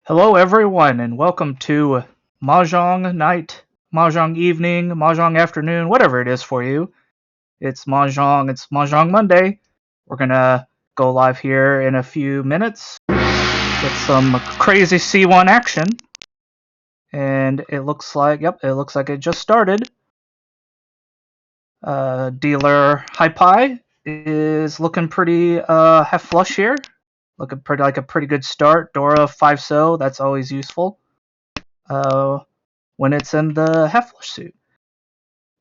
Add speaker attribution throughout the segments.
Speaker 1: Hello everyone and welcome to Mahjong night, Mahjong evening, Mahjong afternoon, whatever it is for you. It's Mahjong Monday. We're gonna go live here in a few minutes with some crazy C1 action. And it looks like, it just started. Dealer High Pie is looking pretty half flush here. Looking pretty like a pretty good start. Dora 5-so, that's always useful. When it's in the half flush suit.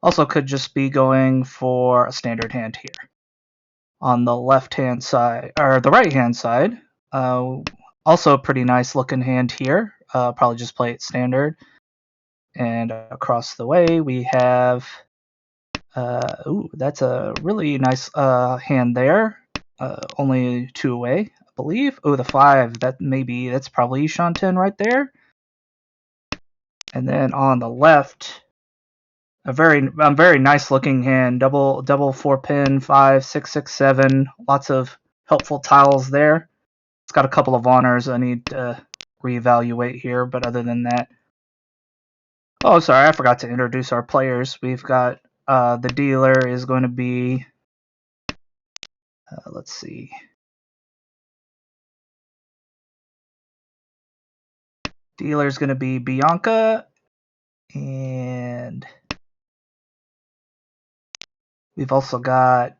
Speaker 1: Also could just be going for a standard hand here. On the left hand side, or the right hand side, also a pretty nice looking hand here. Probably just play it standard. And across the way we have, that's a really nice hand there. Only 2 away, I believe. Oh, the 5, that's probably Shanten right there. And then on the left, a very nice looking hand. Double 4-pin, 5, 6, 6, 7. Lots of helpful tiles there. It's got a couple of honors I need to reevaluate here, but other than that. Oh, sorry, I forgot to introduce our players. We've got the dealer is going to be. Let's see. Dealer is going to be Bianca, and we've also got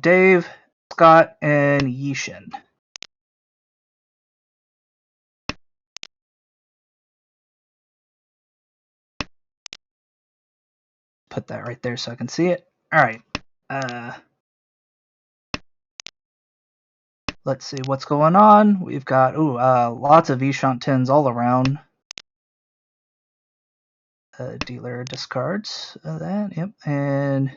Speaker 1: Dave, Scott, and Yishin. Put that right there so I can see it. All right. Let's see what's going on. We've got lots of Ishant-10s all around. Dealer discards that. Yep, and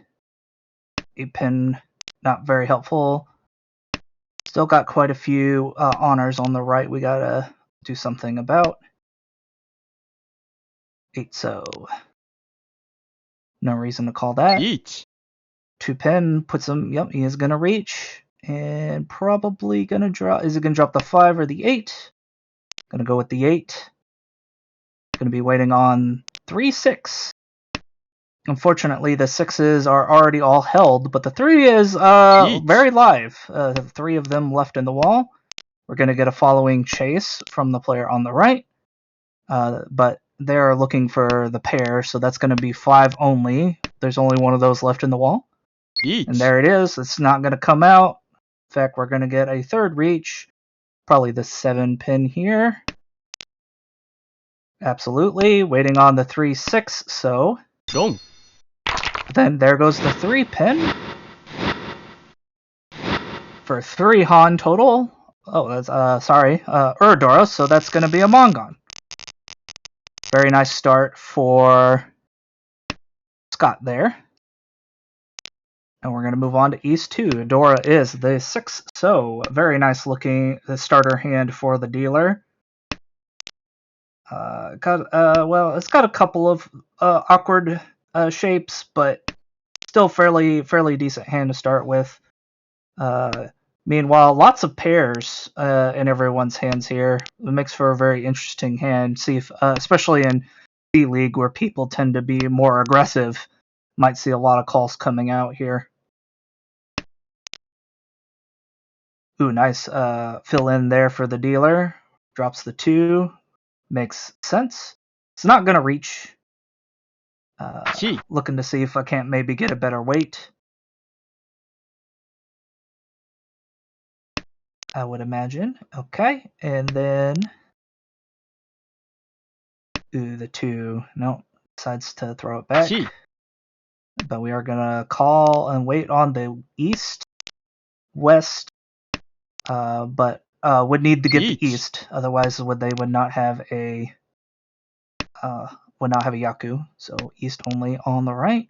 Speaker 1: a pin, not very helpful. Still got quite a few honors on the right. We gotta do something about. 8-so. No reason to call that.
Speaker 2: Each.
Speaker 1: 2-pin puts him. Yep, he is gonna reach. And probably gonna drop. Is it gonna drop the 5 or the 8? Gonna go with the 8. Gonna be waiting on 3-6. Unfortunately, the 6s are already all held, but the 3 is very live. 3 of them left in the wall. We're gonna get a following chase from the player on the right, but they're looking for the pair, so that's gonna be 5 only. There's only one of those left in the wall.
Speaker 2: Each.
Speaker 1: And there it is. It's not gonna come out. In fact, we're gonna get a third reach. Probably the 7-pin here. Absolutely. Waiting on the 3-6, so.
Speaker 2: Boom.
Speaker 1: Then there goes the 3-pin. For 3 Han total. Oh, that's, Urdora, so that's going to be a Mangan. Very nice start for Scott there. And we're going to move on to East 2. Dora is the 6, so very nice looking starter hand for the dealer. It's got a couple of awkward shapes, but still fairly decent hand to start with. Meanwhile, lots of pairs in everyone's hands here. It makes for a very interesting hand. See if, especially in D League where people tend to be more aggressive, might see a lot of calls coming out here. Ooh, nice fill in there for the dealer. Drops the 2. Makes sense. It's not gonna reach. Looking to see if I can't maybe get a better weight. I would imagine. Okay, and then the 2. No, decides to throw it back. But we are gonna call and wait on the East, West. But would need to get the East, otherwise they would not have a Yaku. So East only on the right.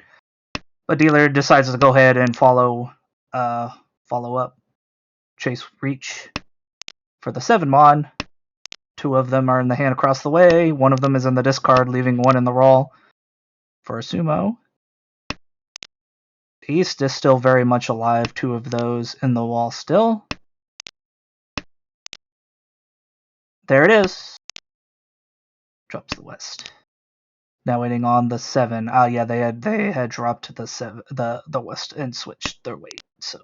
Speaker 1: But dealer decides to go ahead and follow up. Chase reach for the 7 mon. 2 of them are in the hand across the way. 1 of them is in the discard, leaving 1 in the roll for a sumo. The East is still very much alive. 2 of those in the wall still. There it is. Drops the West. Now waiting on the 7. Oh yeah, they had dropped the 7, the West and switched their weight. So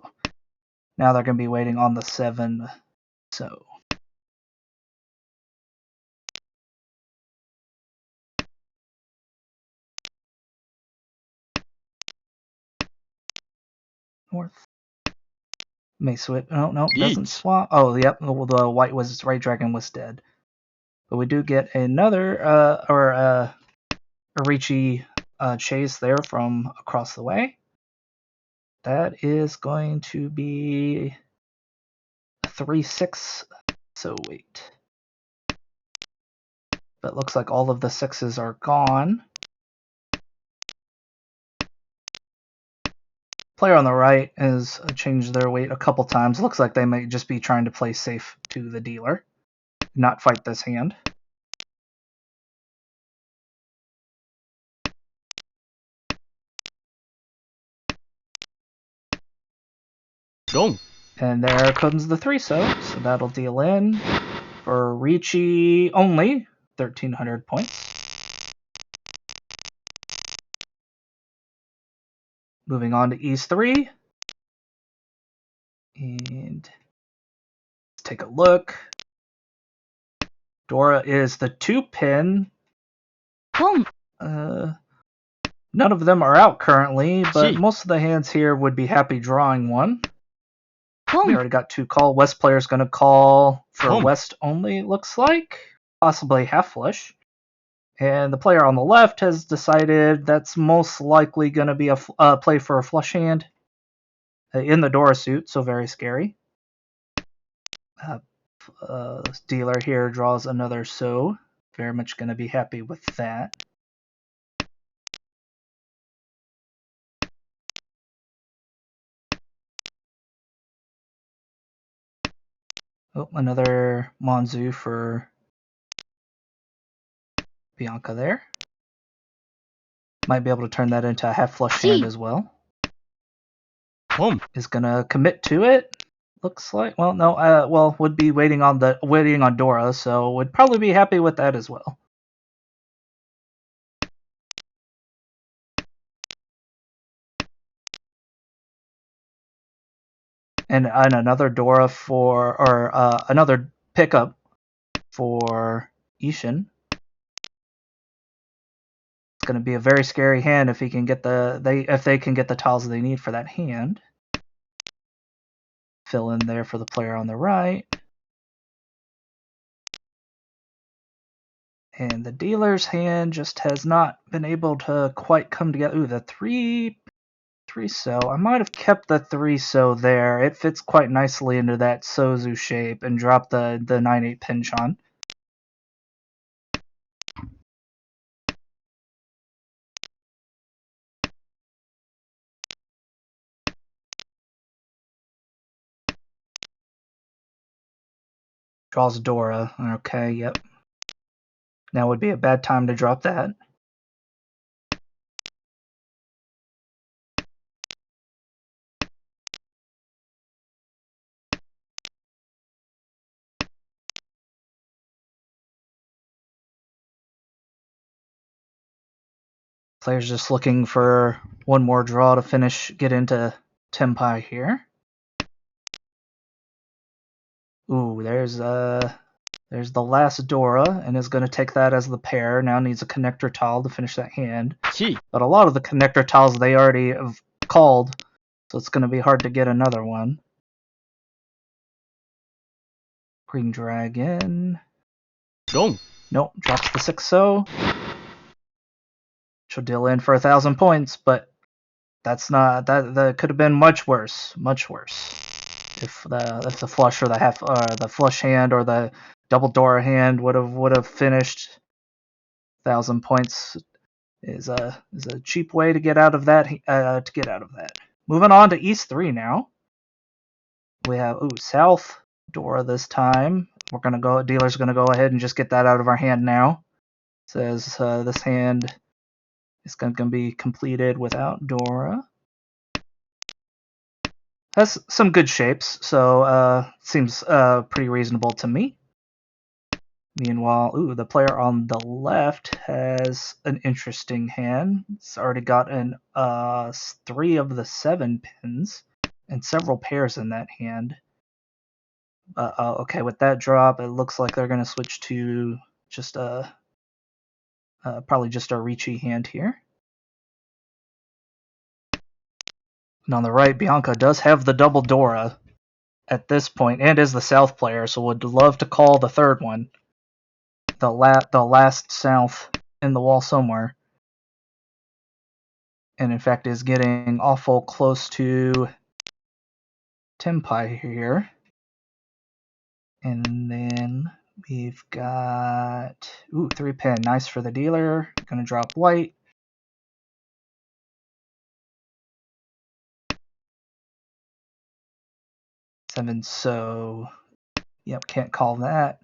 Speaker 1: now they're gonna be waiting on the 7. So North. May switch. Oh no, doesn't swap. Oh yep, the white was Ray Dragon was dead. But we do get another Arichi chase there from across the way. That is going to be a 3-6. So wait. But looks like all of the 6s are gone. Player on the right has changed their weight a couple times. Looks like they may just be trying to play safe to the dealer, not fight this hand. And there comes the 3-so, so that'll deal in for Ricci only 1,300 points. Moving on to East 3. And let's take a look. Dora is the 2-pin. None of them are out currently, but most of the hands here would be happy drawing one. We already got 2 call. West player's going to call for West only, it looks like. Possibly half flush. And the player on the left has decided that's most likely going to be a play for a flush hand in the Dora suit, so very scary. Dealer here draws another so. Very much going to be happy with that. Oh, another Monzu for Bianca there. Might be able to turn that into a half flush hand as well. Is gonna commit to it. Looks like. Well, no. Well, would be waiting on Dora, so would probably be happy with that as well. And another Dora another pickup for Ishin. It's going to be a very scary hand if he can get if they can get the tiles they need for that hand. Fill in there for the player on the right. And the dealer's hand just has not been able to quite come together. Ooh, the 3-so. I might have kept the 3-so there. It fits quite nicely into that Sozu shape and dropped the 9-8 Pinchon. Draws Dora. Okay, yep. Now would be a bad time to drop that. Player's just looking for one more draw to get into Tenpai here. Ooh, there's the last Dora, and is going to take that as the pair. Now needs a connector tile to finish that hand. But a lot of the connector tiles they already have called, so it's going to be hard to get another one. Green Dragon. Nope, drops the 6-so. She'll deal in for 1,000 points, but that's not that could have been much worse. If the flush or the flush hand or the double Dora hand would have finished. 1,000 points is a cheap way to get out of that. Moving on to East 3 now. We have South Dora this time. Dealer's gonna go ahead and just get that out of our hand now. Says this hand is going to be completed without Dora. Has some good shapes, so seems pretty reasonable to me. Meanwhile, the player on the left has an interesting hand. It's already got an 3 of the 7 pins and several pairs in that hand. Okay, with that drop, it looks like they're going to switch to just probably just a Ricci hand here. And on the right, Bianca does have the double Dora at this point, and is the South player, so would love to call the third one. The last South in the wall somewhere. And in fact is getting awful close to Tempai here. And then we've got 3 pin, nice for the dealer. Gonna drop white. Seven, so yep, can't call that.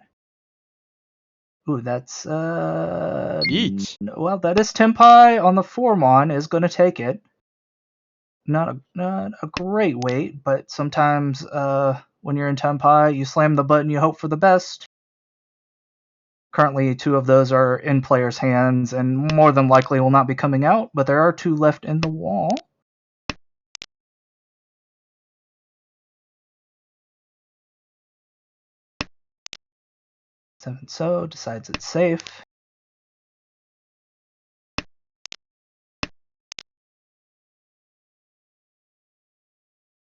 Speaker 1: That's
Speaker 2: Each.
Speaker 1: well, that is Tempai on the 4-mon, is gonna take it. Not a great weight, but sometimes when you're in Tempai, you slam the button, you hope for the best. Currently, 2 of those are in players' hands, and more than likely will not be coming out, but there are 2 left in the wall. Seven so decides it's safe.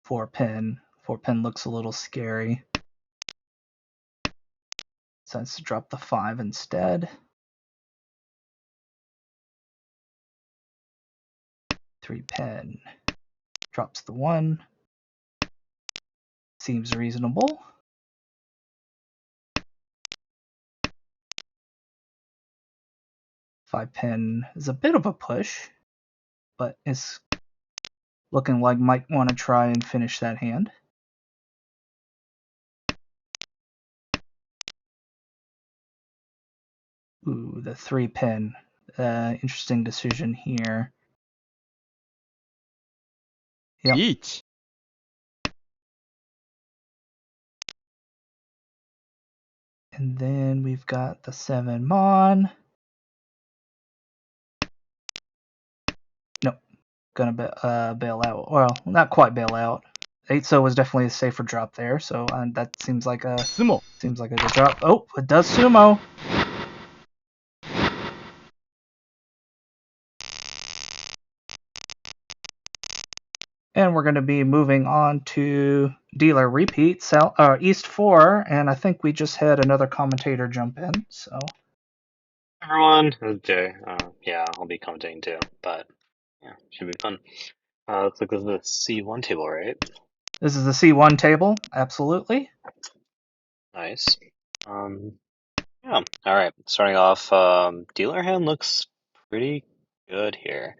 Speaker 1: Four pin looks a little scary. Decides to drop the 5 instead. 3 pin drops the 1. Seems reasonable. 5 pin is a bit of a push, but is looking like might want to try and finish that hand. The 3 pin. Interesting decision here. Yep.
Speaker 2: Each.
Speaker 1: And then we've got the 7-mon. Nope. Gonna bail out. Well, not quite bail out. 8-so was definitely a safer drop there, so that seems like a good drop. Oh, it does sumo. And we're going to be moving on to dealer repeat, East 4, and I think we just had another commentator jump in, so.
Speaker 3: Everyone, this is Jay. Yeah, I'll be commentating too, but yeah, should be fun. Looks like this is the C1 table, right?
Speaker 1: This is the C1 table, absolutely.
Speaker 3: Nice. Yeah, alright. Starting off, dealer hand looks pretty good here.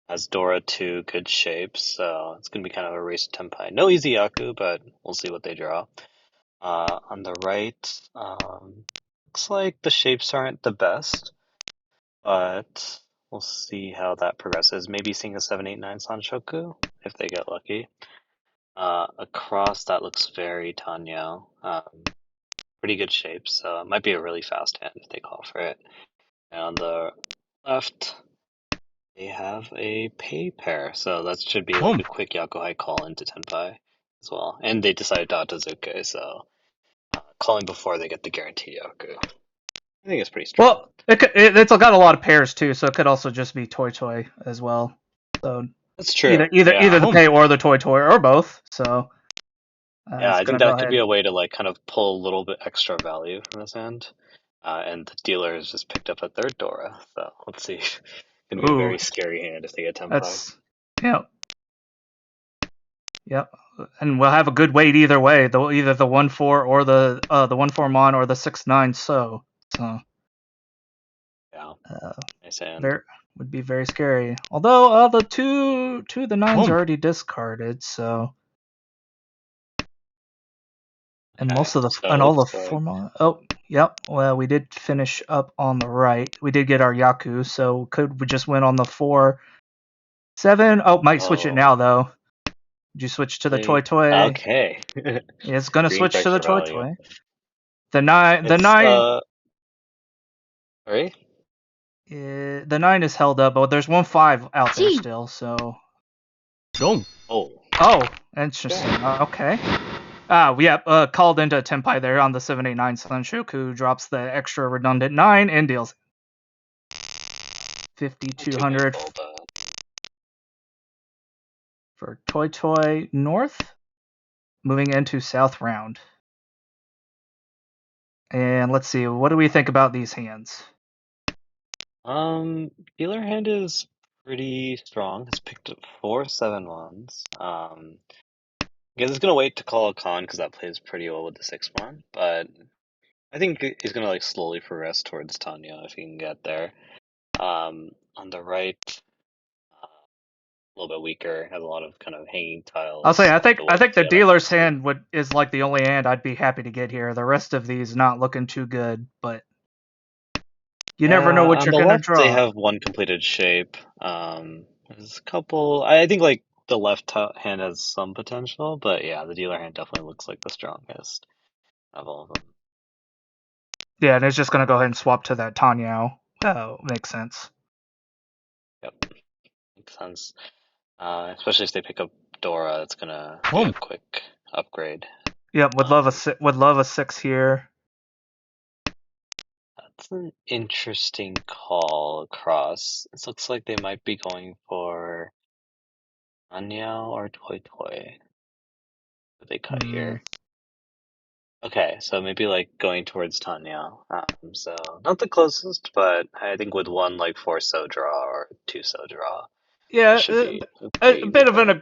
Speaker 3: Has Dora to good shape, so it's gonna be kind of a race to Tempai. No easy Yaku, but we'll see what they draw. On the right, looks like the shapes aren't the best, but we'll see how that progresses. Maybe seeing a 7-8-9 Sanshoku if they get lucky. Across, that looks very Tanyo. Pretty good shape, so it might be a really fast hand if they call for it. And on the left, they have a pay pair, so that should be like a quick Yakuhai call into Tenpai as well. And they decided Datazuke, so calling before they get the guaranteed Yaku. I think it's pretty strong.
Speaker 1: Well, it's got a lot of pairs too, so it could also just be Toy Toy as well. So
Speaker 3: that's true.
Speaker 1: Either the pay or the Toy Toy or both. So
Speaker 3: yeah, I think that could be a way to like kind of pull a little bit extra value from this hand. And the dealer has just picked up a third Dora, so let's see. Gonna be a very scary hand if they get Tenpai.
Speaker 1: Yep. And we'll have a good weight either way. Either the 1-4 or the 1-4-mon or the 6-9 so.
Speaker 3: Yeah. Nice hand.
Speaker 1: Would be very scary. Although the two of the 9s are already discarded, so. And most of the all the 4-mon. Oh, yep. Well, we did finish up on the right. We did get our Yaku, so could we just win on the 4-7? Oh, might switch it now though. Did you switch to the Toy Toy?
Speaker 3: Okay.
Speaker 1: It's gonna switch to the Toy Toy. The 9
Speaker 3: Sorry?
Speaker 1: The 9 is held up, but there's 1-5 out there
Speaker 2: Gee.
Speaker 1: still, so...
Speaker 2: Wrong.
Speaker 3: Oh,
Speaker 1: Oh, interesting. Okay. Called into Tenpai there on the 789 Sunshook, who drops the extra redundant 9 and deals
Speaker 3: not too
Speaker 1: 5,200
Speaker 3: painful, but
Speaker 1: for Toy Toy North, moving into South Round. And let's see, what do we think about these hands?
Speaker 3: dealer hand is pretty strong. Has picked up 4 7-1s. I guess he's gonna wait to call a con because that plays pretty well with the 6-1, but I think he's gonna like slowly progress towards Tanya if he can get there. On the right, a little bit weaker, has a lot of kind of hanging
Speaker 1: I'll say
Speaker 3: tiles.
Speaker 1: I think
Speaker 3: The
Speaker 1: the
Speaker 3: yeah, that
Speaker 1: dealer's
Speaker 3: mostly.
Speaker 1: hand is like the only hand I'd be happy to get here. The rest of these not looking too good, but you never know
Speaker 3: Yeah,
Speaker 1: what
Speaker 3: on
Speaker 1: you're
Speaker 3: the
Speaker 1: gonna
Speaker 3: left they
Speaker 1: draw.
Speaker 3: have one completed shape. There's a couple. I think like the left hand has some potential, but yeah, the dealer hand definitely looks like the strongest of all of them.
Speaker 1: Yeah, and it's just gonna go ahead and swap to that Tanyao. Oh, makes sense.
Speaker 3: Yep, makes sense. Especially if they pick up Dora, it's gonna be a
Speaker 2: Home.
Speaker 3: quick upgrade.
Speaker 1: Yep, would love a 6 here.
Speaker 3: That's an interesting call across. It looks like they might be going for Anyao or Toy Toy. What they cut
Speaker 1: Hmm.
Speaker 3: here. Okay, so maybe like going towards Tanya. So not the closest, but I think with one like 4 so draw or 2 so draw, that
Speaker 1: Yeah,
Speaker 3: should be a
Speaker 1: a
Speaker 3: pretty easy
Speaker 1: bit of
Speaker 3: play.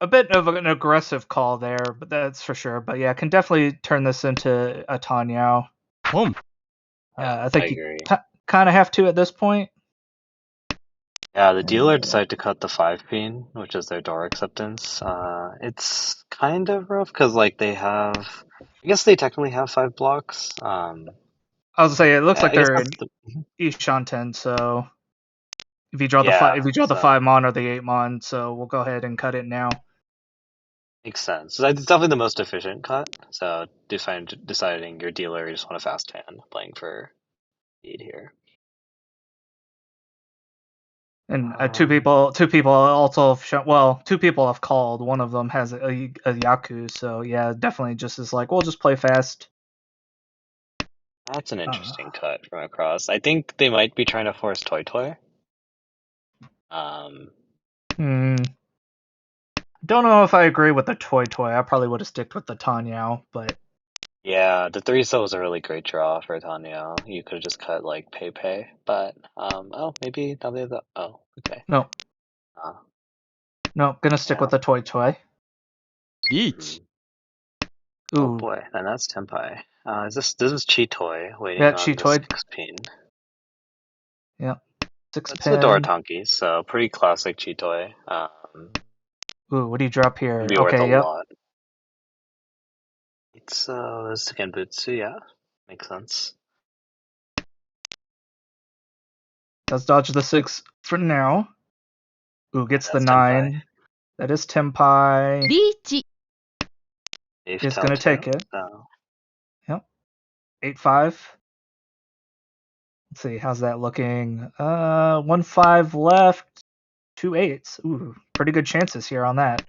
Speaker 1: a bit of an aggressive call there, but that's for sure. But yeah, can definitely turn this into a Tanyao.
Speaker 2: Home.
Speaker 3: Yeah,
Speaker 1: I
Speaker 3: I
Speaker 1: think you
Speaker 3: agree.
Speaker 1: kind of have to at this point.
Speaker 3: Yeah, the dealer decided to cut the 5 pin, which is their door acceptance. It's kind of rough because like they have, I guess they technically have 5 blocks.
Speaker 1: I was gonna say it looks like
Speaker 3: I guess
Speaker 1: they're
Speaker 3: that's
Speaker 1: in
Speaker 3: the
Speaker 1: Ishanten, so if
Speaker 3: yeah.
Speaker 1: you draw the
Speaker 3: So
Speaker 1: 5 mon or the 8 mon, so we'll go ahead and cut it now.
Speaker 3: makes sense. So it's definitely the most efficient cut. So deciding your dealer, you just want a fast hand playing for speed here.
Speaker 1: And
Speaker 3: Um,
Speaker 1: two people also have shown, well, two people have called. One of them has a Yaku, so yeah, definitely just is like, we'll just play fast.
Speaker 3: that's an
Speaker 1: Uh,
Speaker 3: interesting cut from across. I think they might be trying to force Toy Toy. Um,
Speaker 1: hmm. Don't know if I agree with the Toy Toy. I probably would have sticked with the Tanyao, but
Speaker 3: yeah, the 3 so was a really great draw for Tanya. You could have just cut like Pei, but oh, maybe now they have the oh, okay.
Speaker 1: no,
Speaker 3: Uh,
Speaker 1: no, gonna stick
Speaker 3: yeah.
Speaker 1: with the Toy Toy.
Speaker 2: Each.
Speaker 3: Mhm. Oh
Speaker 1: Ooh,
Speaker 3: boy, and that's Tenpai. This is Chi Toy waiting
Speaker 1: yeah,
Speaker 3: on
Speaker 1: Chi
Speaker 3: the
Speaker 1: Toy.
Speaker 3: 6 pin.
Speaker 1: Yeah, 6
Speaker 3: That's the Dora
Speaker 1: pin.
Speaker 3: Tonki, so pretty classic Cheetoy.
Speaker 1: Ooh, what do you drop
Speaker 3: Would
Speaker 1: here?
Speaker 3: be worth a
Speaker 1: Okay, yep.
Speaker 3: lot. It's Genbutsu, yeah. Makes sense.
Speaker 1: Does dodge the 6 for now. Ooh,
Speaker 3: And
Speaker 1: gets the
Speaker 3: that's Tenpai.
Speaker 1: 9. That is Tenpai.
Speaker 2: Reach.
Speaker 3: Safe
Speaker 1: Is gonna take
Speaker 3: Telltale.
Speaker 1: it.
Speaker 3: So
Speaker 1: Yep. 8-5. Let's see, how's that looking? 1-5 left, 2 8s. Ooh, pretty good chances here on that.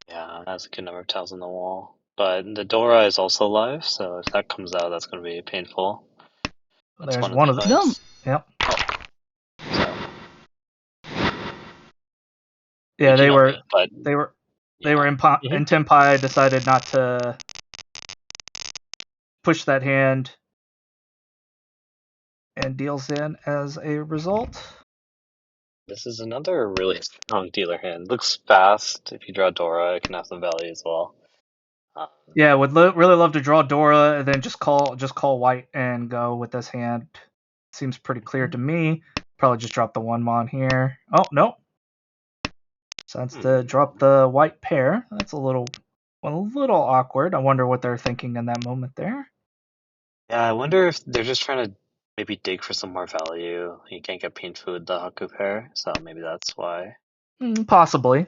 Speaker 3: yeah, that's a good number of tiles on the wall. But the Dora is also live, so if that comes out, that's going to be painful. That's
Speaker 1: There's
Speaker 3: one of the
Speaker 1: one of the.
Speaker 2: Done.
Speaker 3: cuts.
Speaker 1: Yep.
Speaker 3: So
Speaker 1: Yeah,
Speaker 3: Ichi no Mi, but
Speaker 1: they were
Speaker 3: yeah.
Speaker 1: in Tenpai decided not to push that hand and deals in as a result.
Speaker 3: This is another really strong dealer hand. Looks fast. If you draw Dora, it can have some value as well. Um,
Speaker 1: Yeah, would really love to draw Dora and then just call white and go with this hand. Seems pretty clear to me. Probably just drop the 1 mon here. Oh no, decides to drop the white pair. That's a little awkward. I wonder what they're thinking in that moment there.
Speaker 3: Yeah, I wonder if they're just trying to maybe dig for some more value. You can't get paint food the Haku pair, so maybe that's why.
Speaker 1: Possibly.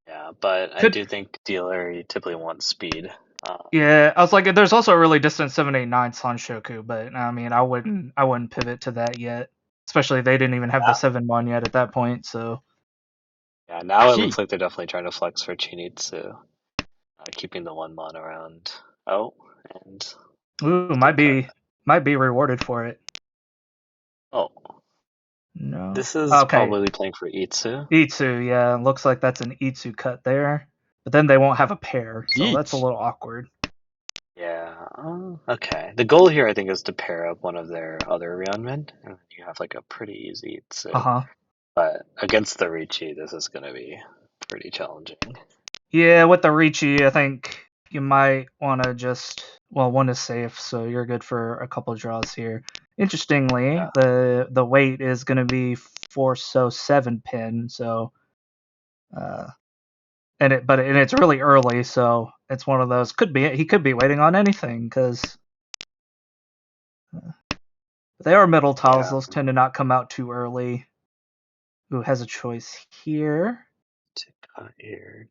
Speaker 3: Yeah, but I
Speaker 1: Could
Speaker 3: do think dealer you typically want speed.
Speaker 1: Yeah, I was like, there's also a really distant 789 Sanshoku, but I mean, I wouldn't pivot to that yet. Especially they didn't even have the
Speaker 3: Now,
Speaker 1: 7-1 yet at that point, so.
Speaker 3: yeah, now it
Speaker 2: She.
Speaker 3: looks like they're definitely trying to flex for Chinitsu, keeping the 1-mon around. Oh, and
Speaker 1: Ooh,
Speaker 3: still cut.
Speaker 1: might be rewarded for it.
Speaker 3: Oh,
Speaker 1: No.
Speaker 3: this is
Speaker 1: Okay.
Speaker 3: probably playing for Itsu.
Speaker 1: Itsu, yeah, looks like that's an Itsu cut there. But then they won't have a pair, so that's a
Speaker 2: Each.
Speaker 1: little awkward.
Speaker 3: Yeah. Okay. The goal here, I think, is to pair up one of their other Ryunmen, and then you have like a pretty easy Itsu.
Speaker 1: Uh-huh.
Speaker 3: But against the Ricci, this is going to be pretty challenging.
Speaker 1: Yeah, with the Ricci, I think you might want to just, well, one is safe, so you're good for a couple draws here. Interestingly,
Speaker 3: Yeah.
Speaker 1: the weight is going to be 7 pin, so uh and it's really early, so it's one of those he could be waiting on anything because they are middle tiles.
Speaker 3: Yeah.
Speaker 1: Those tend to not come out too early. Who has a choice here?
Speaker 3: To cut here.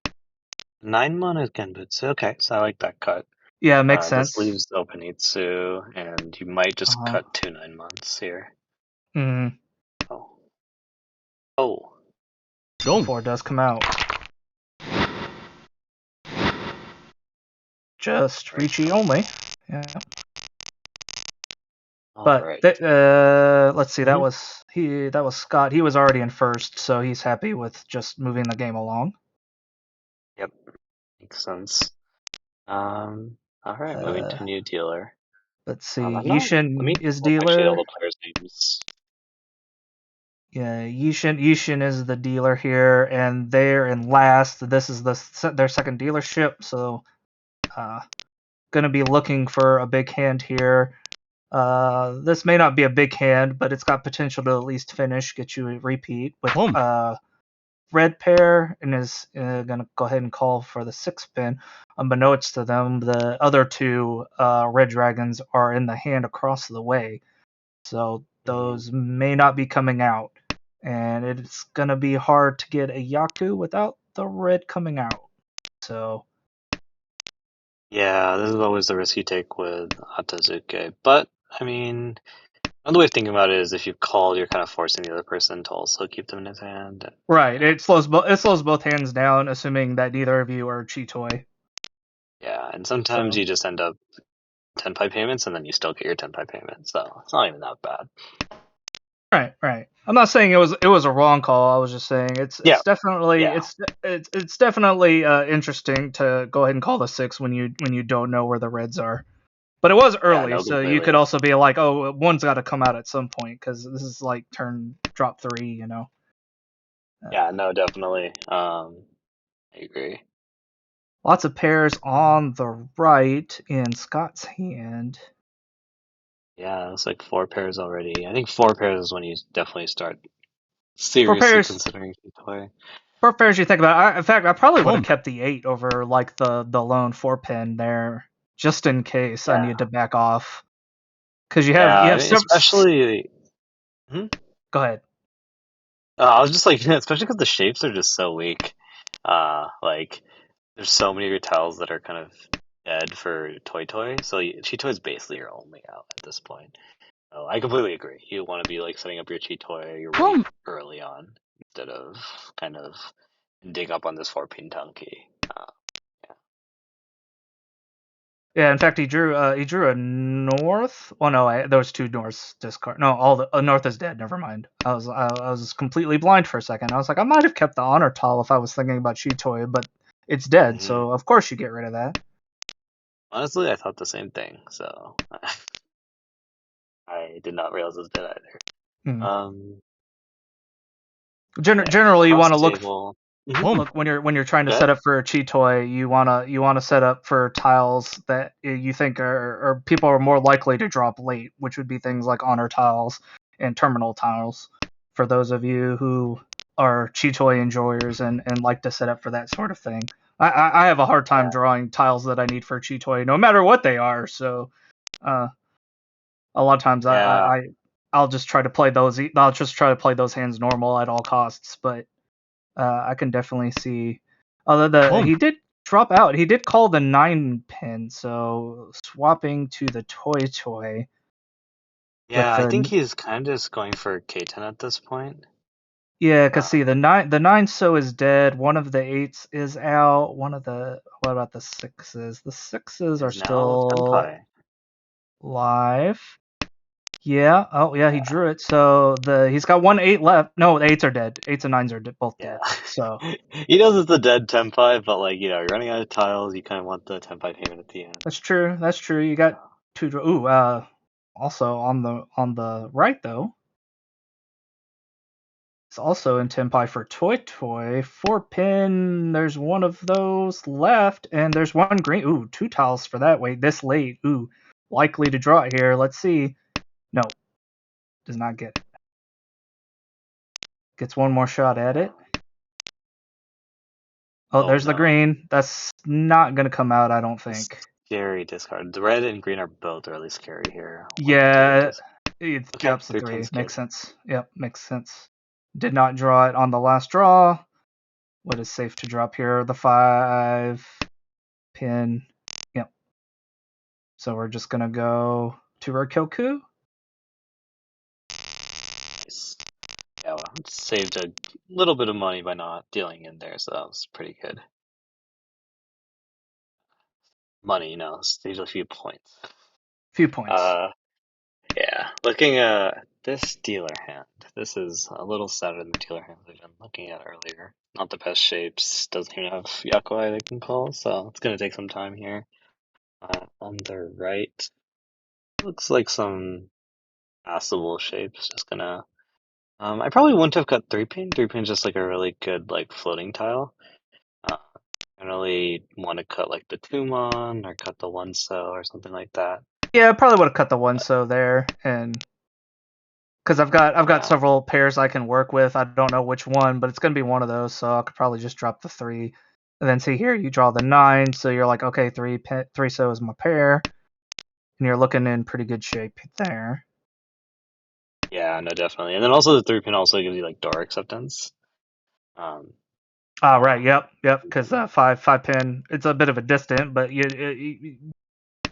Speaker 3: 9-mon is Genbutsu. Okay, so I like that cut.
Speaker 1: Yeah, makes
Speaker 3: This
Speaker 1: sense.
Speaker 3: leaves open Itsu, and you might just
Speaker 1: Uh-huh.
Speaker 3: cut 2 9-mons here.
Speaker 1: Mm,
Speaker 3: Oh. Oh.
Speaker 2: Don't.
Speaker 1: 4 does come out. Just
Speaker 3: Right.
Speaker 1: Ricci only. Yeah.
Speaker 3: All
Speaker 1: But
Speaker 3: right.
Speaker 1: let's see,
Speaker 3: Mhm.
Speaker 1: that was Scott. He was already in first, so he's happy with just moving the game along.
Speaker 3: Yep. Makes sense. All right, moving
Speaker 1: Uh,
Speaker 3: to new dealer.
Speaker 1: let's see,
Speaker 3: I'm not. Let
Speaker 1: Yishin
Speaker 3: me
Speaker 1: is
Speaker 3: pull up actually all
Speaker 1: dealer.
Speaker 3: the players' names.
Speaker 1: Yeah, Yishin is the dealer here, and they're in last. This is their second dealership, so gonna be looking for a big hand here. This may not be a big hand, but it's got potential to at least finish, get you a repeat with
Speaker 2: Plum.
Speaker 1: red pair, and is gonna go ahead and call for the 6 pin. Unbeknownst to them, the other two red dragons are in the hand across the way, so
Speaker 3: Mhm.
Speaker 1: those may not be coming out, and it's gonna be hard to get a Yaku without the red coming out. So
Speaker 3: Yeah, this is always the risk you take with Atazuke. But I mean, another way of thinking about it is if you call, you're kind of forcing the other person to also keep them in his hand.
Speaker 1: right,
Speaker 3: Yeah.
Speaker 1: it slows both hands down, assuming that neither of you are Chitoi.
Speaker 3: Yeah, and sometimes
Speaker 1: So
Speaker 3: you just end up tenpai payments, and then you still get your tenpai payments. So it's not even that bad.
Speaker 1: right. I'm not saying it was a wrong call. I was just saying
Speaker 3: Yeah,
Speaker 1: it's definitely
Speaker 3: yeah,
Speaker 1: it's definitely interesting to go ahead and call the 6 when you don't know where the reds are. But it was
Speaker 3: yeah.
Speaker 1: early,
Speaker 3: No,
Speaker 1: so you could
Speaker 3: completely.
Speaker 1: also be like, oh, one's got to come out at some point because this is like turn drop 3, you know.
Speaker 3: Yeah, no, definitely. I agree.
Speaker 1: Lots of pairs on the right in Scott's hand.
Speaker 3: Yeah, it's like 4 pairs already. I think 4 pairs is when you definitely start
Speaker 1: For
Speaker 3: seriously
Speaker 1: pairs,
Speaker 3: considering toy.
Speaker 1: for pairs you think about. In fact, I probably would have
Speaker 2: Plum.
Speaker 1: kept the 8 over like the lone 4 pin there, just in case I
Speaker 3: Yeah,
Speaker 1: needed to back off. Because
Speaker 3: yeah.
Speaker 1: you
Speaker 3: I
Speaker 1: have
Speaker 3: mean,
Speaker 1: some.
Speaker 3: especially. Hmm?
Speaker 1: Go ahead.
Speaker 3: I was just like, especially because the shapes are just so weak. Like there's so many retels that are kind of dead for Toy Toy. So Cheat Toy is basically your only out at this point. So I completely agree. You want to be like setting up your Cheat Toy, your weight
Speaker 2: Plum.
Speaker 3: early on instead of kind of dig up on this 4 pin Tunky. Yeah.
Speaker 1: Yeah, in fact, he drew a north. Well, no, there was two norths discard. No, all the north is dead. Never mind. I was completely blind for a second. I was like, I might have kept the honor tile if I was thinking about Chitoy, but it's dead.
Speaker 3: Hmm.
Speaker 1: So of course you get rid of that.
Speaker 3: Honestly, I thought the same thing. So I did not realize it was dead either.
Speaker 1: Hmm.
Speaker 3: Okay.
Speaker 1: Generally, you
Speaker 3: Cross
Speaker 1: want to
Speaker 3: table. Hmm.
Speaker 2: Plum.
Speaker 1: look when you're trying to set
Speaker 3: Good.
Speaker 1: up for a Chitoy. You wanna set up for tiles that you think are people are more likely to drop late, which would be things like honor tiles and terminal tiles. For those of you who are Chitoy enjoyers and like to set up for that sort of thing. I have a hard time
Speaker 3: Yeah.
Speaker 1: drawing tiles that I need for Chitoy, no matter what they are. So uh, a lot of times
Speaker 3: Yeah.
Speaker 1: I'll just try to play those. I'll just try to play those hands normal at all costs. But I can definitely see. Although
Speaker 2: Plum.
Speaker 1: he did drop out. He did call the 9 pin, so swapping to the toy with
Speaker 3: Yeah, I think
Speaker 1: the
Speaker 3: he's kind of just going for K10 at this point.
Speaker 1: yeah. Cause
Speaker 3: Uh,
Speaker 1: see the nine so is dead. One of the 8s is out. What about the 6s? The 6s are
Speaker 3: is now
Speaker 1: still
Speaker 3: Tenpai.
Speaker 1: live. Yeah. Oh yeah, he
Speaker 3: Yeah,
Speaker 1: drew it. So he's got one 8 left. No, the 8s are dead. 8s and 9s are both
Speaker 3: yeah.
Speaker 1: dead. So
Speaker 3: He knows it's the dead Tenpai, but like, you're running out of tiles, you kind of want the Tenpai payment at the end.
Speaker 1: that's true. That's true. You got
Speaker 3: Uh,
Speaker 1: two. Ooh. Also on the right though. It's also in Tenpai for Toy. 4 pin. There's one of those left, and there's one green. Ooh, 2 tiles for that. Wait, this late. Ooh, likely to draw it here. Let's see. No, does not get it. Gets one more shot at
Speaker 3: yeah.
Speaker 1: it. Oh,
Speaker 3: Oh
Speaker 1: there's the
Speaker 3: no.
Speaker 1: green. That's not gonna come out, I don't think.
Speaker 3: Scary discard. The red and green are both really scary here. 1, 2.
Speaker 1: Yeah, it
Speaker 3: Okay,
Speaker 1: drops the 3.
Speaker 3: 3 pin's
Speaker 1: Makes
Speaker 3: good.
Speaker 1: sense. Yep, makes sense. Did not draw it on the last draw. What is safe to drop here? The 5 pin. Yep. So we're just gonna go to Rokyoku.
Speaker 3: Nice. Yeah, well, saved a little bit of money by not dealing in there, so that was pretty good. Money, saved a few points.
Speaker 1: Few points.
Speaker 3: Uh, yeah. Looking at this dealer hand, this is a little sadder than the dealer hands we've been looking at earlier. Not the best shapes, doesn't even have Yakuai they can call, so it's gonna take some time here. On the right, looks like some passable shapes. Just gonna. I probably wouldn't have cut 3 pin. 3 pin's just like a really good like floating tile. Uh, I really want to cut like the Tumon or cut the one so or something like that.
Speaker 1: Yeah, I probably would have cut the 1 so there, and because I've got
Speaker 3: Yeah,
Speaker 1: several pairs I can work with. I don't know which one, but it's gonna be one of those. So I could probably just drop the 3, and then see here you draw the 9. So you're like, okay, 3 so is my pair, and you're looking in pretty good shape there.
Speaker 3: yeah, no, definitely. And then also the 3 pin also gives you like door acceptance. Um,
Speaker 1: Ah,
Speaker 3: uh,
Speaker 1: right. Yep. Because five pin, it's a bit of a distant, but you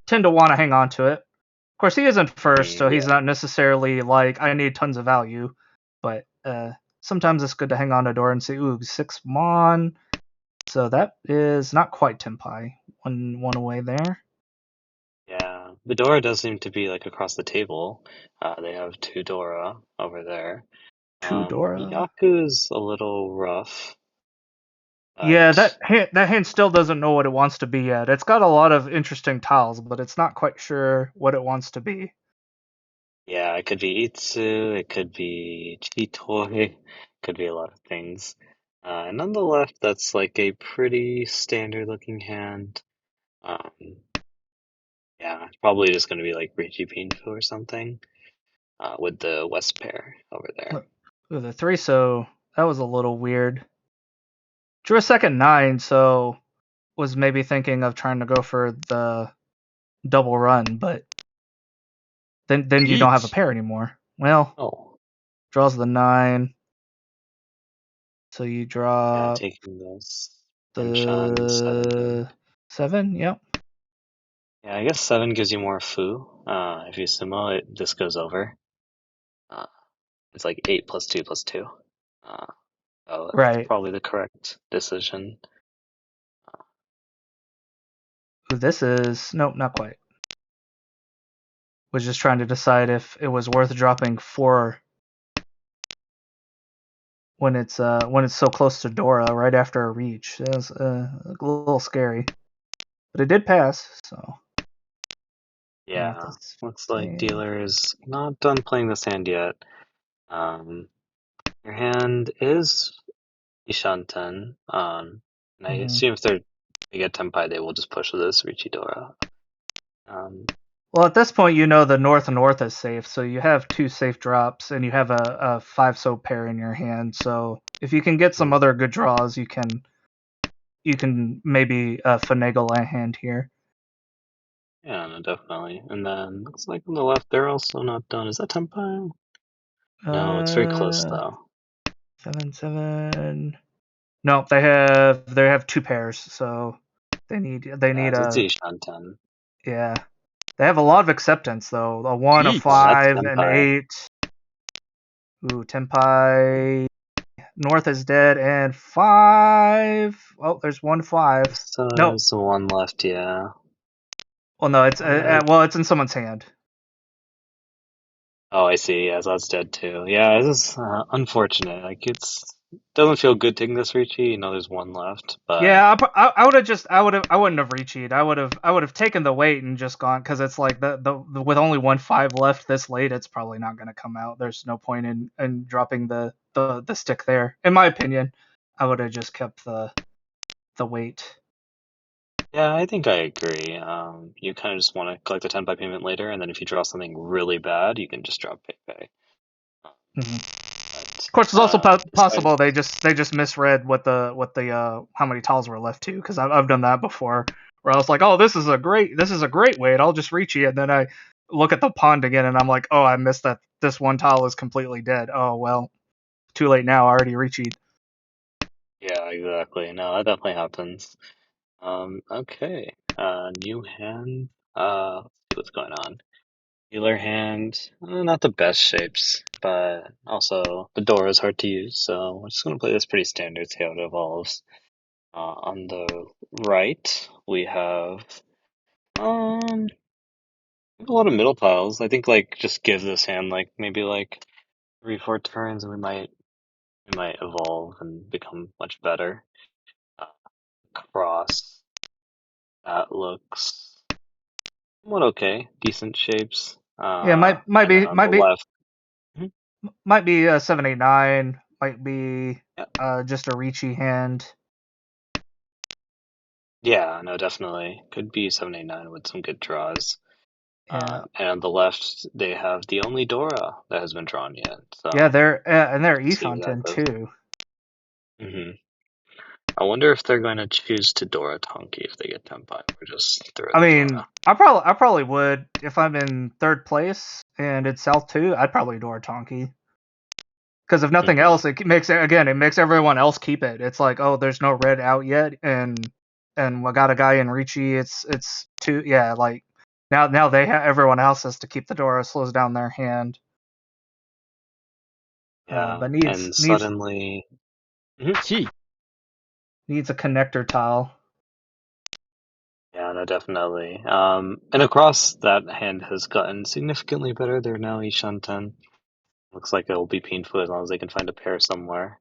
Speaker 1: tend to want to hang on to it. Of course, he isn't first, so he's
Speaker 3: yeah,
Speaker 1: not necessarily like I need tons of value, but sometimes it's good to hang on to door and say, ooh, 6 mon. So that is not quite Tenpai. One away there.
Speaker 3: yeah. The Dora does seem to be like across the table. They have two Dora over there.
Speaker 1: Two Dora.
Speaker 3: Miyaku is a little rough,
Speaker 1: Yeah,
Speaker 3: but
Speaker 1: that hand still doesn't know what it wants to be yet. It's got a lot of interesting tiles, but it's not quite sure what it wants to be.
Speaker 3: yeah, it could be Itsu, it could be Chitoi, could be a lot of things. And on the left, that's like a pretty standard looking hand. Um, yeah, it's probably just going to be like Richie Pinfu or something, with the West pair over there.
Speaker 1: Ooh, the 3 so that was a little weird. Drew a second 9, so was maybe thinking of trying to go for the double run, but then you don't have a
Speaker 3: Yeet!
Speaker 1: pair anymore. Well,
Speaker 3: Oh,
Speaker 1: draws the 9, so you
Speaker 3: yeah,
Speaker 1: draw
Speaker 3: taking this Rimshan 7 pin.
Speaker 1: the 7. Yep.
Speaker 3: Yeah, I guess 7 gives you more fu. If you sumo it, this goes over. Uh, it's like 8 plus 2 plus 2. Uh, oh, that's
Speaker 1: Right.
Speaker 3: probably the correct decision.
Speaker 1: Ooh, this is nope, not quite. Was just trying to decide if it was worth dropping 4 when it's so close to Dora right after a reach. It's a little scary, but it did pass. So yeah,
Speaker 3: Yeah,
Speaker 1: that's
Speaker 3: looks like
Speaker 1: 15.
Speaker 3: dealer is not done playing this hand yet. Um, your hand is Ishanten. And I
Speaker 1: Mm-hmm.
Speaker 3: assume if they get Tenpai, they will just push this Richidora. Um,
Speaker 1: Well, at this point, you know the north is safe, so you have 2 safe drops, and you have a 5 so pair in your hand. So if you can get some other good draws, you can maybe finagle a hand here.
Speaker 3: yeah, no, definitely. And then looks like on the left, they're also not done. Is that Tenpai? No, it's very close
Speaker 1: Uh,
Speaker 3: though.
Speaker 1: 7 7. Nope, they have 2 pairs. So They need
Speaker 3: it's
Speaker 1: a
Speaker 3: Ishan-ten.
Speaker 1: yeah. They have a lot of acceptance though. A 1, a
Speaker 2: Each.
Speaker 3: Oh, that's
Speaker 1: 5, an
Speaker 3: Senpai.
Speaker 1: 8. Ooh, Tenpai. North is dead, and 5. Oh, there's 1 5.
Speaker 3: So
Speaker 1: No.
Speaker 3: there's the one left, yeah.
Speaker 1: Well, no, it's
Speaker 3: Uh,
Speaker 1: well, it's in someone's hand.
Speaker 3: Oh, I see. Yeah, so that's dead too. Yeah, this is unfortunate. Like, it's doesn't feel good taking this Ricci. There's one left, but
Speaker 1: Yeah, I would have just I wouldn't have reached. I would have taken the weight and just gone because it's like the with only 1 5 left this late, it's probably not going to come out. There's no point in dropping the stick there. In my opinion, I would have just kept the weight.
Speaker 3: yeah, I think I agree. You kind of just want to collect the 10 by payment later, and then if you draw something really bad, you can just drop pay.
Speaker 1: Hmm.
Speaker 3: But
Speaker 1: Of course, it's also possible
Speaker 3: besides,
Speaker 1: they just misread what the how many tiles were left too, because I've done that before, where I was like, oh, this is a great weight, I'll just reach it, and then I look at the pond again, and I'm like, oh, I missed that this one tile is completely dead. Oh well, too late now. I already reached it.
Speaker 3: yeah, exactly. No, that definitely happens. Okay. New hand. Let's see what's going on. Healer hand, not the best shapes, but also the door is hard to use, so we're just gonna play this pretty standard, see how it evolves. On the right, we have um a lot of middle tiles. I think like just give this hand like maybe like 3, 4 turns, and we might evolve and become much better. Uh, Cross, that looks somewhat okay, decent shapes.
Speaker 1: Yeah,
Speaker 3: And then on the left. Mhm.
Speaker 1: might be 7 8 9, might be
Speaker 3: Yeah.
Speaker 1: just a reachy hand.
Speaker 3: Yeah, no, definitely. Could be 789 with some good draws.
Speaker 1: Yeah,
Speaker 3: And on the left, they have the only Dora that has been drawn yet.
Speaker 1: yeah,
Speaker 3: So,
Speaker 1: they're and they're
Speaker 3: see how that
Speaker 1: Ishanten
Speaker 3: goes.
Speaker 1: too.
Speaker 3: I wonder if they're going to choose to Dora Tonki if they get Tenpai, or just throw
Speaker 1: I
Speaker 3: the
Speaker 1: mean,
Speaker 3: Dora.
Speaker 1: I probably would if I'm in third place and it's South 2. I'd probably door Tonki because if nothing
Speaker 3: Hmm.
Speaker 1: else, it makes everyone else keep it. It's like, oh, there's no red out yet, and we got a guy in Ricci. It's two, yeah. Like now everyone else has to keep the door. It slows down their hand,
Speaker 3: Yeah,
Speaker 1: but
Speaker 3: and suddenly. Mhm.
Speaker 2: Chi.
Speaker 1: needs a connector tile.
Speaker 3: Yeah, no, definitely. And across that hand has gotten significantly better. They're now Ishanten. Looks like it'll be painful as long as they can find a pair somewhere.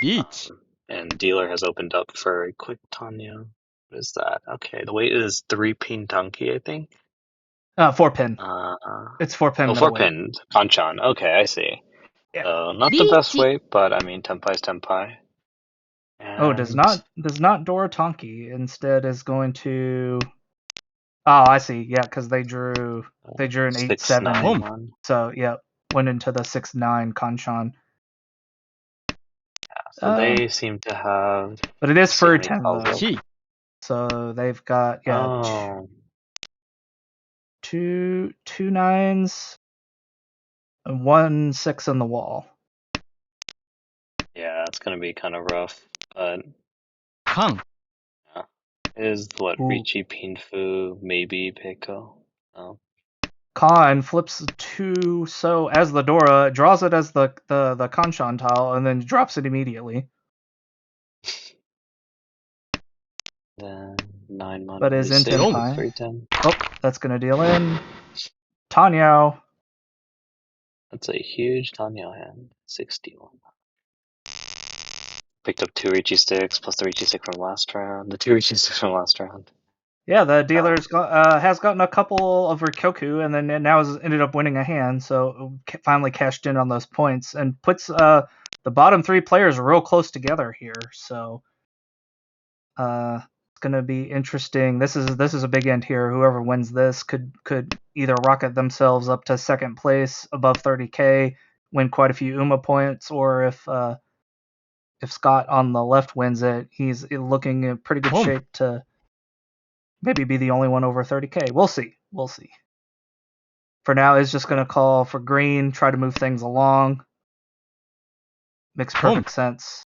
Speaker 2: Each.
Speaker 3: And dealer has opened up for a quick Tanya. What is that? Okay, the weight is 3 pin Tanki, I think.
Speaker 1: 4 pin.
Speaker 3: Uh,
Speaker 1: It's 4 pin
Speaker 3: four
Speaker 1: middleweight.
Speaker 3: pin Kanchan. Okay, I see.
Speaker 1: Yeah.
Speaker 3: So not the best weight, but I mean Tenpai's Tenpai.
Speaker 1: Oh,
Speaker 3: And
Speaker 1: does not door Tonki. Instead is going to. Oh, I see. Yeah, because they drew an 8 7.
Speaker 3: 6 9
Speaker 2: Home.
Speaker 3: one.
Speaker 1: So yeah, went into the 6 9 Kanchan.
Speaker 3: So they seem to have.
Speaker 1: But it is
Speaker 3: Let's see how
Speaker 1: furry
Speaker 3: many
Speaker 1: 10
Speaker 3: tiles
Speaker 1: though.
Speaker 3: left.
Speaker 2: Chi.
Speaker 1: So they've got
Speaker 3: Oh,
Speaker 1: two nines and 1 6 on the wall.
Speaker 3: yeah, it's gonna be kind of rough, but
Speaker 2: Kang.
Speaker 3: yeah. It is what
Speaker 1: Ooh.
Speaker 3: Ricci Pinfu, maybe Peiko. Oh.
Speaker 1: Khan flips 2 so as the Dora, draws it as the Kanchan tile, and then drops it immediately.
Speaker 3: Then 9 mana
Speaker 1: But is
Speaker 3: release
Speaker 1: in
Speaker 3: save with
Speaker 2: Dong.
Speaker 1: Tenpai.
Speaker 3: free 10.
Speaker 1: Oh, that's gonna deal in. Tanyao.
Speaker 3: That's a huge Tanya hand. 61. Picked up 2 Ricci sticks plus the Ricci stick from last round. The 2 Ricci sticks from last round.
Speaker 1: Yeah, the
Speaker 3: Uh,
Speaker 1: dealer's has gotten a couple of Rikoku, and then now has ended up winning a hand, so finally cashed in on those points and puts the bottom 3 players real close together here. So it's gonna be interesting. This is a big end here. Whoever wins this could either rocket themselves up to second place above 30K, win quite a few UMA points, or if Scott on the left wins it, he's looking in pretty good
Speaker 2: Home.
Speaker 1: shape to maybe be the only one over 30K. We'll see. We'll see. For now, is just going to call for green, try to move things along. Makes perfect sense.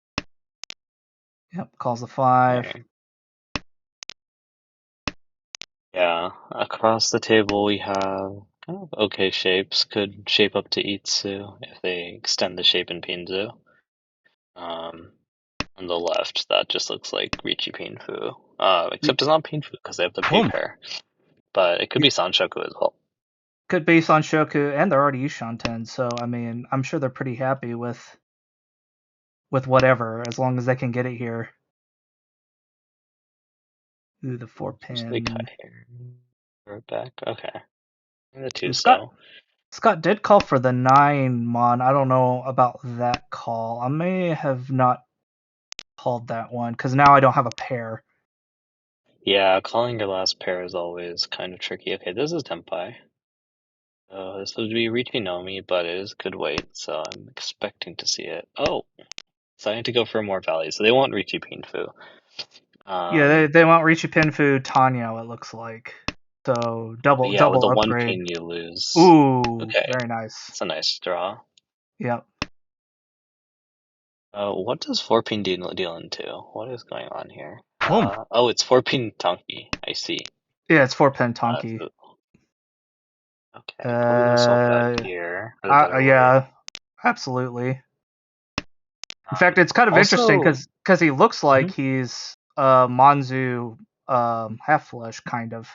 Speaker 1: Yep, calls the 5.
Speaker 3: okay. Yeah, across the table we have kind of okay shapes. Could shape up to Itsu if they extend the shape in Pinzu. Um, on the left, that just looks like Richi Pinfu. Except it's not Pinfu because they have the P
Speaker 2: Pump.
Speaker 3: pair. But it could be Sanshoku as well.
Speaker 1: Could be Sanshoku, and they're already Shanten, so I mean, I'm sure they're pretty happy with whatever, as long as they can get it here. Ooh, the 4
Speaker 3: So they cut
Speaker 1: pin.
Speaker 3: here. Throw it back. Okay. And the two
Speaker 1: Ooh, Scott
Speaker 3: so.
Speaker 1: did call for the 9 mon. I don't know about that call. I may have not called that one because now I don't have a pair.
Speaker 3: Yeah, calling your last pair is always kind of tricky. Okay, this is Tenpai. This would be Richinomi, but it is good weight, so I'm expecting to see it. Oh, so I need to go for more values. So they want Richi Pinfu.
Speaker 1: Yeah, they want Richi Pinfu Tanyo, it looks like. So
Speaker 3: But yeah, with the one
Speaker 1: upgrade.
Speaker 3: pin you lose.
Speaker 1: Ooh,
Speaker 3: Okay,
Speaker 1: very nice.
Speaker 3: that's a nice draw.
Speaker 1: Yep.
Speaker 3: What does 4 pin deal into? What is going on here?
Speaker 2: Pump.
Speaker 3: Oh, it's 4 pin Tonki. I see.
Speaker 1: Yeah, it's 4 pin Tonki.
Speaker 3: Okay, pull yourself out here for the better weight.
Speaker 1: Yeah, absolutely. In fact, it's kind of interesting
Speaker 3: Also,
Speaker 1: because he looks like
Speaker 3: Mhm.
Speaker 1: he's Manzu half flesh kind of.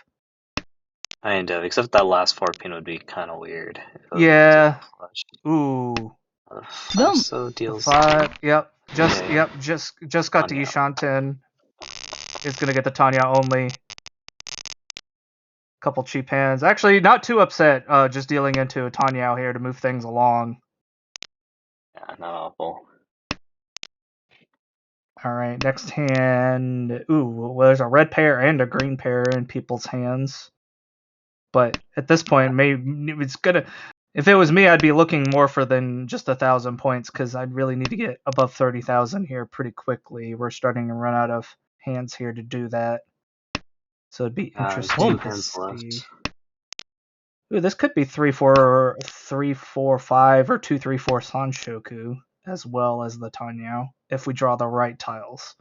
Speaker 3: Kind of, except that last 4 pin would be kind of weird if it was Manzo
Speaker 1: Yeah.
Speaker 3: Flush.
Speaker 1: Ooh.
Speaker 3: The
Speaker 2: Num.
Speaker 3: Faso deals
Speaker 1: 5. Yep.
Speaker 3: okay.
Speaker 1: Just got to
Speaker 3: Tanya.
Speaker 1: Yishanten. It's gonna get the Tanya only. Couple cheap hands. Actually, not too upset. Just dealing into a Tanya out here to move things along.
Speaker 3: Yeah, not awful.
Speaker 1: All right, next hand. Ooh, well, there's a red pair and a green pair in people's hands. But at this point, maybe it's gonna. If it was me, I'd be looking more for than just 1,000 points because I'd really need to get above 30,000 here pretty quickly. We're starting to run out of hands here to do that. So it'd be interesting
Speaker 3: Two
Speaker 2: Pump.
Speaker 1: to
Speaker 3: hands
Speaker 1: see.
Speaker 3: left.
Speaker 1: Ooh, this could be 3-4-3-4-5 or 2-3-4 Sanshoku as well as the Tanyao if we draw the right tiles.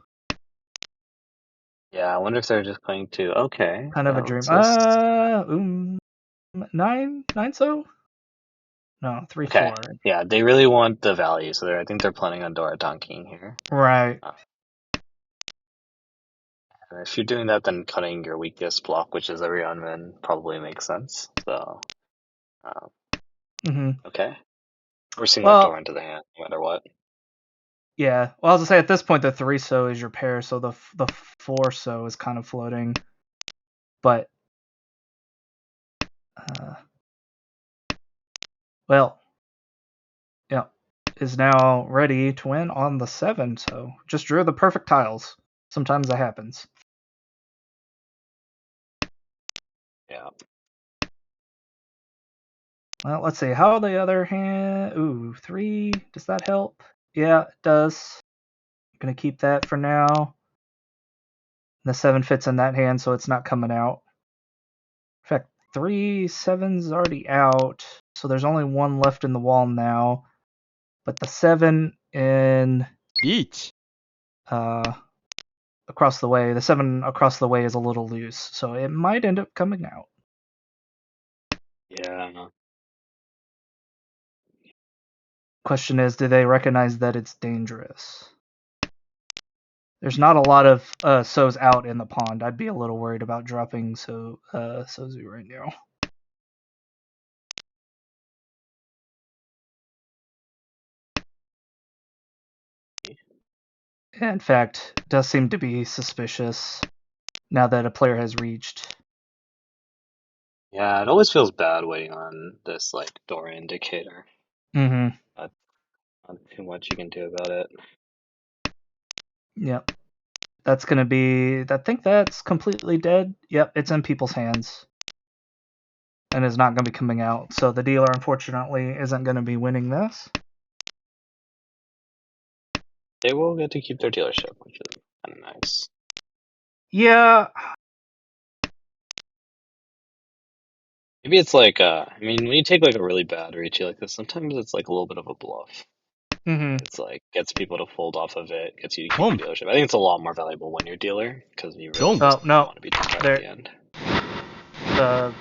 Speaker 3: Yeah, I wonder if they're just going to. Okay,
Speaker 1: Kind of
Speaker 3: yeah,
Speaker 1: a dream.
Speaker 3: let's just.
Speaker 1: 9 so? No, 3
Speaker 3: Okay,
Speaker 1: 4.
Speaker 3: yeah, they really want the value, so I think they're planning on Dora donking here.
Speaker 1: Right.
Speaker 3: And if you're doing that, then cutting your weakest block, which is every unman, probably makes sense. So, okay, forcing that door
Speaker 1: Well,
Speaker 3: into the hand, no matter what.
Speaker 1: yeah. Well, I was gonna say at this point the 3 so is your pair, so the 4 so is kind of floating. But well, yeah, is now ready to win on the 7. So just drew the perfect tiles. Sometimes that happens.
Speaker 3: Yeah.
Speaker 1: Well, let's see. How the other hand? Ooh, 3. Does that help? Yeah, it does. I'm gonna keep that for now. The 7 fits in that hand, so it's not coming out. In fact, 3-7's already out, so there's only one left in the wall now. But the 7 in
Speaker 2: Each.
Speaker 1: across the way, the 7 across the way is a little loose, so it might end up coming out.
Speaker 3: Yeah.
Speaker 1: Question is, do they recognize that it's dangerous? There's not a lot of So's out in the pond. I'd be a little worried about dropping Sozu right now. In fact, it does seem to be suspicious now that a player has reached.
Speaker 3: Yeah, it always feels bad waiting on this like door indicator.
Speaker 1: Mm-hmm.
Speaker 3: Not too much you can do about it.
Speaker 1: Yep. That's gonna be. I think that's completely dead. Yep, it's in people's hands, and is not gonna be coming out. So the dealer, unfortunately, isn't gonna be winning this.
Speaker 3: They will get to keep their dealership, which is kind of nice.
Speaker 1: Yeah.
Speaker 3: Maybe it's like, I mean, when you take like a really bad Ricci like this, sometimes it's like a little bit of a bluff.
Speaker 1: Mm-hmm.
Speaker 3: It's like gets people to fold off of it, gets you to keep
Speaker 2: Pump.
Speaker 3: your dealership. I think it's a lot more valuable when you're dealer because you really
Speaker 2: Don't.
Speaker 3: just
Speaker 1: Oh no.
Speaker 3: want to be done by
Speaker 1: There.
Speaker 3: the end.
Speaker 1: the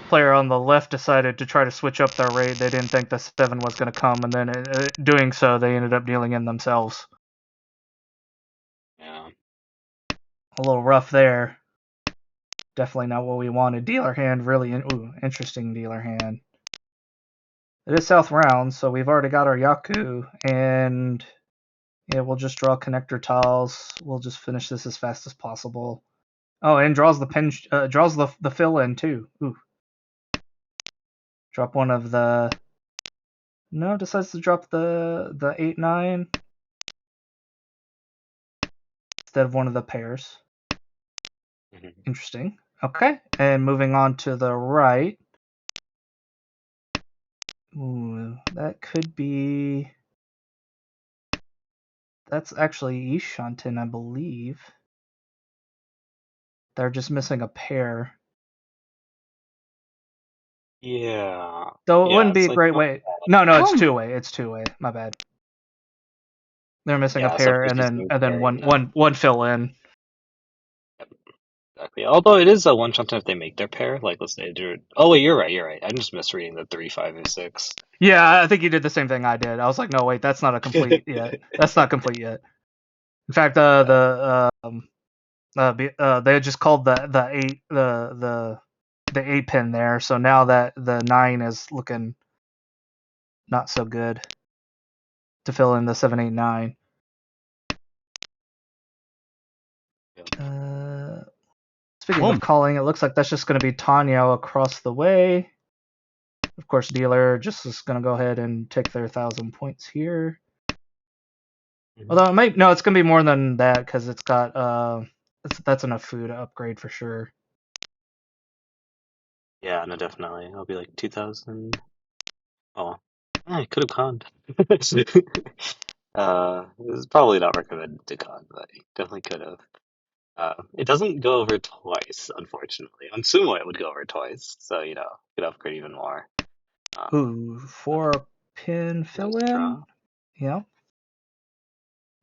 Speaker 1: player on the left decided to try to switch up their rate. They didn't think the 7 was going to come, and then doing so, they ended up dealing in themselves.
Speaker 3: Yeah.
Speaker 1: A little rough there. Definitely not what we wanted. Dealer hand, really interesting dealer hand. It is South round, so we've already got our Yaku, and yeah, we'll just draw connector tiles. We'll just finish this as fast as possible. Oh, and draws the pin, draws the fill in too. Ooh. Drop one of the. No, decides to drop the 8-9 instead of one of the pairs.
Speaker 3: Mhm.
Speaker 1: Interesting. Okay, and moving on to the right. Ooh, that could be. That's actually Ishanten, I believe. They're just missing a pair.
Speaker 3: Yeah.
Speaker 1: So it
Speaker 3: Yeah,
Speaker 1: wouldn't be
Speaker 3: it's
Speaker 1: a
Speaker 3: like
Speaker 1: great
Speaker 3: not
Speaker 1: way. No, it's
Speaker 2: Hum.
Speaker 1: two-way. It's two-way. My bad. They're missing a
Speaker 3: yeah, so
Speaker 1: pair,
Speaker 3: first
Speaker 1: and
Speaker 3: he's
Speaker 1: then
Speaker 3: gonna carry, yeah.
Speaker 1: one fill in.
Speaker 3: Yep, exactly. Although it is a one shot if they make their pair, like let's say do oh wait, you're right. I'm just misreading the 3, 5, and 6.
Speaker 1: Yeah, I think you did the same thing I did. I was like, no, wait, that's not a complete yet. That's not complete yet. In fact, they just called the 8 the 8 pin there, so now that the 9 is looking not so good to fill in the 7, 8, 9. Speaking of
Speaker 2: Hum.
Speaker 1: calling, it looks like that's just going to be Tanya across the way. Of course, dealer just is going to go ahead and take their 1,000 points here. Although it might, no, it's going to be more than that because it's got that's enough food to upgrade for sure.
Speaker 3: Yeah, no, definitely. It'll be like 2,000. Oh, I could have conned. It's probably not recommended to con, but I definitely could have. It doesn't go over twice, unfortunately. On Sumo, it would go over twice, so could upgrade even more.
Speaker 1: Ooh, 4 pin
Speaker 3: Nice
Speaker 1: fill in.
Speaker 3: draw.
Speaker 1: Yeah,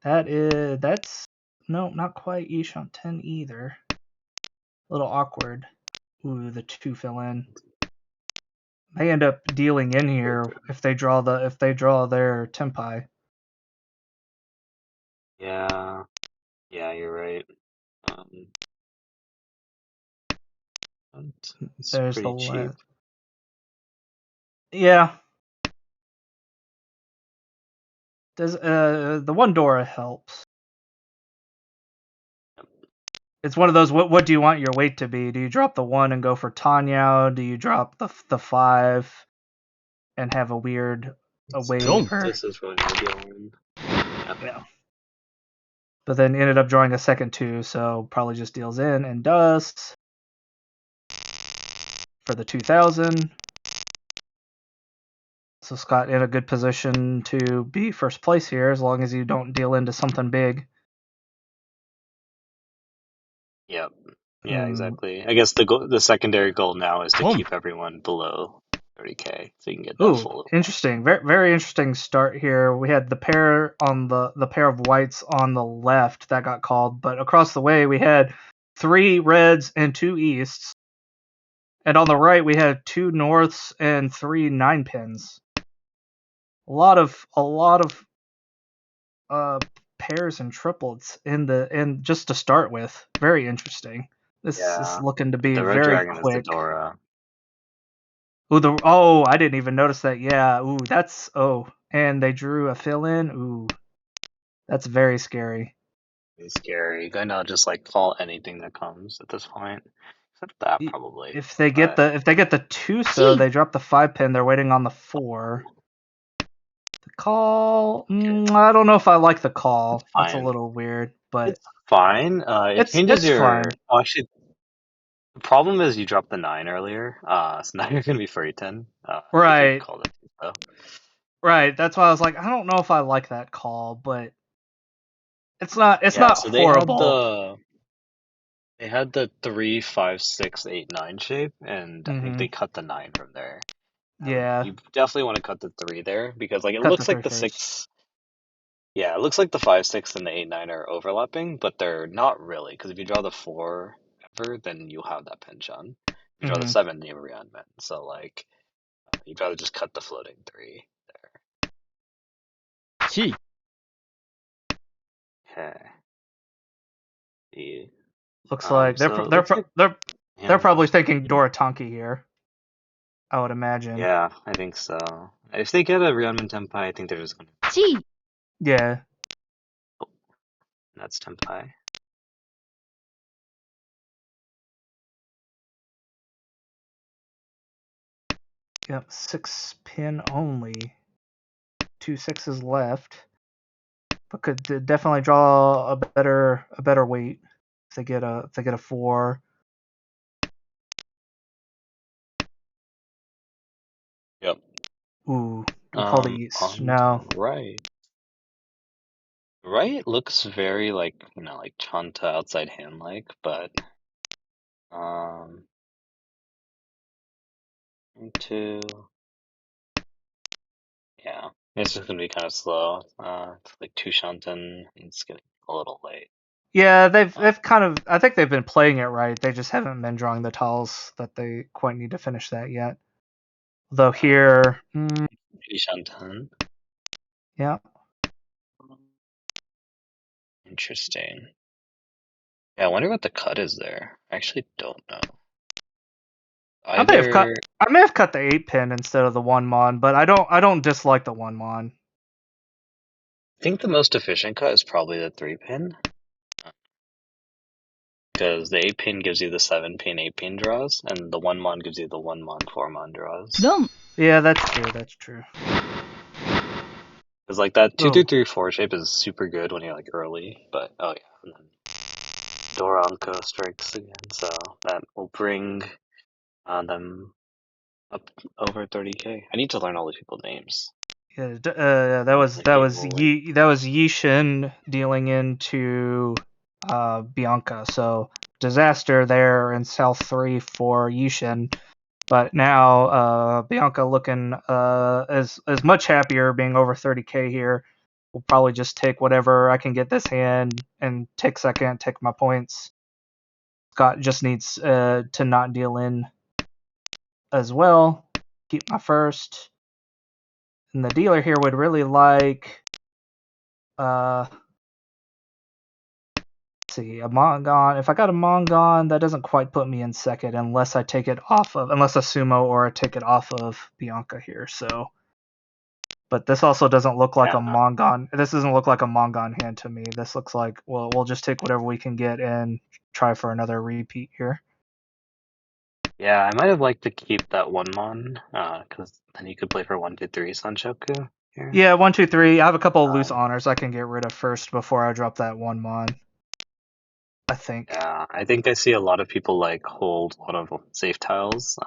Speaker 1: that's no, not quite Yishon 10 either. A little awkward. Ooh, the 2 fill in. They end up dealing in here if they draw their tempai.
Speaker 3: Yeah, yeah, you're right. It's
Speaker 1: There's the
Speaker 3: pretty cheap.
Speaker 1: yeah. Does the one Dora helps. It's one of those. What do you want your weight to be? Do you drop the 1 and go for Tanya? Do you drop the 5 and have a weird away
Speaker 2: Don't.
Speaker 1: or
Speaker 3: This is really no dealing.
Speaker 1: yeah? But then ended up drawing a second 2, so probably just deals in and dusts for the 2,000. So Scott in a good position to be first place here, as long as you don't deal into something big.
Speaker 3: Yep. Yeah, exactly. I guess the secondary goal now is to
Speaker 2: Hum.
Speaker 3: keep everyone below 30K, so you can get that
Speaker 1: Ooh,
Speaker 3: full.
Speaker 1: interesting. Very, very interesting start here. We had the pair on the pair of whites on the left that got called, but across the way we had 3 reds and 2 easts, and on the right we had 2 norths and 3 9 pins. A lot of pairs and triplets in just to start with. Very interesting. This is
Speaker 3: Yeah,
Speaker 1: looking to be
Speaker 3: the red
Speaker 1: very
Speaker 3: dragon is the
Speaker 1: quick.
Speaker 3: Dora.
Speaker 1: Ooh, I didn't even notice that. Yeah, ooh, and they drew a fill in. Ooh, that's very scary.
Speaker 3: It's scary. You gotta just like call anything that comes at this point, except that probably.
Speaker 1: If they get
Speaker 3: But
Speaker 1: the 2, so they drop the 5 pin. They're waiting on the 4. The call. I don't know if I like the call. That's a
Speaker 3: fine.
Speaker 1: little weird, but
Speaker 3: It's fine. It changes
Speaker 1: it's
Speaker 3: your.
Speaker 1: fine.
Speaker 3: Oh, actually, the problem is you dropped the 9 earlier. So now you're gonna be furry 10. If you
Speaker 1: Right,
Speaker 3: called it so.
Speaker 1: right. That's why I was like, I don't know if I like that call, but it's not
Speaker 3: Yeah. So
Speaker 1: horrible.
Speaker 3: they had the 3, 5, 6, 8, 9 shape, and I think
Speaker 1: Mm-hmm.
Speaker 3: they cut the 9 from there.
Speaker 1: Yeah,
Speaker 3: You definitely want to cut the 3 there because like it
Speaker 1: cut the
Speaker 3: looks like
Speaker 1: 3
Speaker 3: the
Speaker 1: first.
Speaker 3: 6. Yeah, it looks like the 5, 6, and the 8, 9 are overlapping, but they're not really because if you draw the 4 her, then you have that penchant. If you draw the 7, you have a rearmament. So, like, you'd rather just cut the floating 3 there.
Speaker 2: 7、Okay.
Speaker 3: The,
Speaker 1: Looks like
Speaker 3: so it looks like
Speaker 1: they're probably
Speaker 3: yeah,
Speaker 1: thinking Doratanki here. I would imagine.
Speaker 3: yeah, I think so. If they get a rearmament Tempai, I think they're just gonna.
Speaker 2: 8、Yeah.
Speaker 3: That's Tempai.
Speaker 1: Yep. 6 pin only. 2 6s left. But could definitely draw a better weight if they get a 4.
Speaker 3: Yep.
Speaker 1: Ooh, we call the East.
Speaker 3: On
Speaker 1: No.
Speaker 3: the right. Right looks very like, like Chanta outside hand like, but into yeah. It's just gonna be kind of slow. It's like 2 Shanten, it's getting a little late.
Speaker 1: Yeah, they've kind of. I think they've been playing it right. They just haven't been drawing the tiles that they quite need to finish that yet. Though here,
Speaker 3: 3 Shanten.
Speaker 1: yeah,
Speaker 3: Interesting. Yeah, I wonder what the cut is there. I actually don't know.
Speaker 1: I may have cut.
Speaker 3: Either
Speaker 1: I may have cut the 8 pin instead of the 1 mon, but I don't dislike the 1 mon.
Speaker 3: I think the most efficient cut is probably the 3 pin. Because the 8 pin gives you the 7 pin 8 pin draws, and the 1 mon gives you the 1 mon 4 mon draws.
Speaker 2: 4、Yeah,
Speaker 1: that's true. That's true.
Speaker 3: Because like that 2
Speaker 1: Oh.
Speaker 3: 2 3 4 shape is super good when you're like early, but oh yeah, and then Doranko strikes again, so that will bring them up over 30k. I need to learn all these people's names.
Speaker 1: Yeah, that was Yishin dealing into Bianca. So disaster there in South 3 for Yishin. But now Bianca looking as much happier being over 30k here. We'll probably just take whatever I can get this hand and take second, take my points. Scott just needs to not deal in as well. Keep my first. And the dealer here would really like let's see, a Mangan. If I got a Mangan, that doesn't quite put me in second unless I sumo or I take it off of Bianca here. So, but this also doesn't look like a Mangan. This doesn't look like a Mangan hand to me. This looks like, well, we'll just take whatever we can get and try for another repeat here.
Speaker 3: Yeah, I might have liked to keep that 1 mon, because then you could play for 1 2 3 Sanshoku here.
Speaker 1: Yeah, 1 2 3. I have a couple of loose honors I can get rid of first before I drop that 1 mon. I think.
Speaker 3: Yeah, I think I see a lot of people like hold a lot of safe tiles,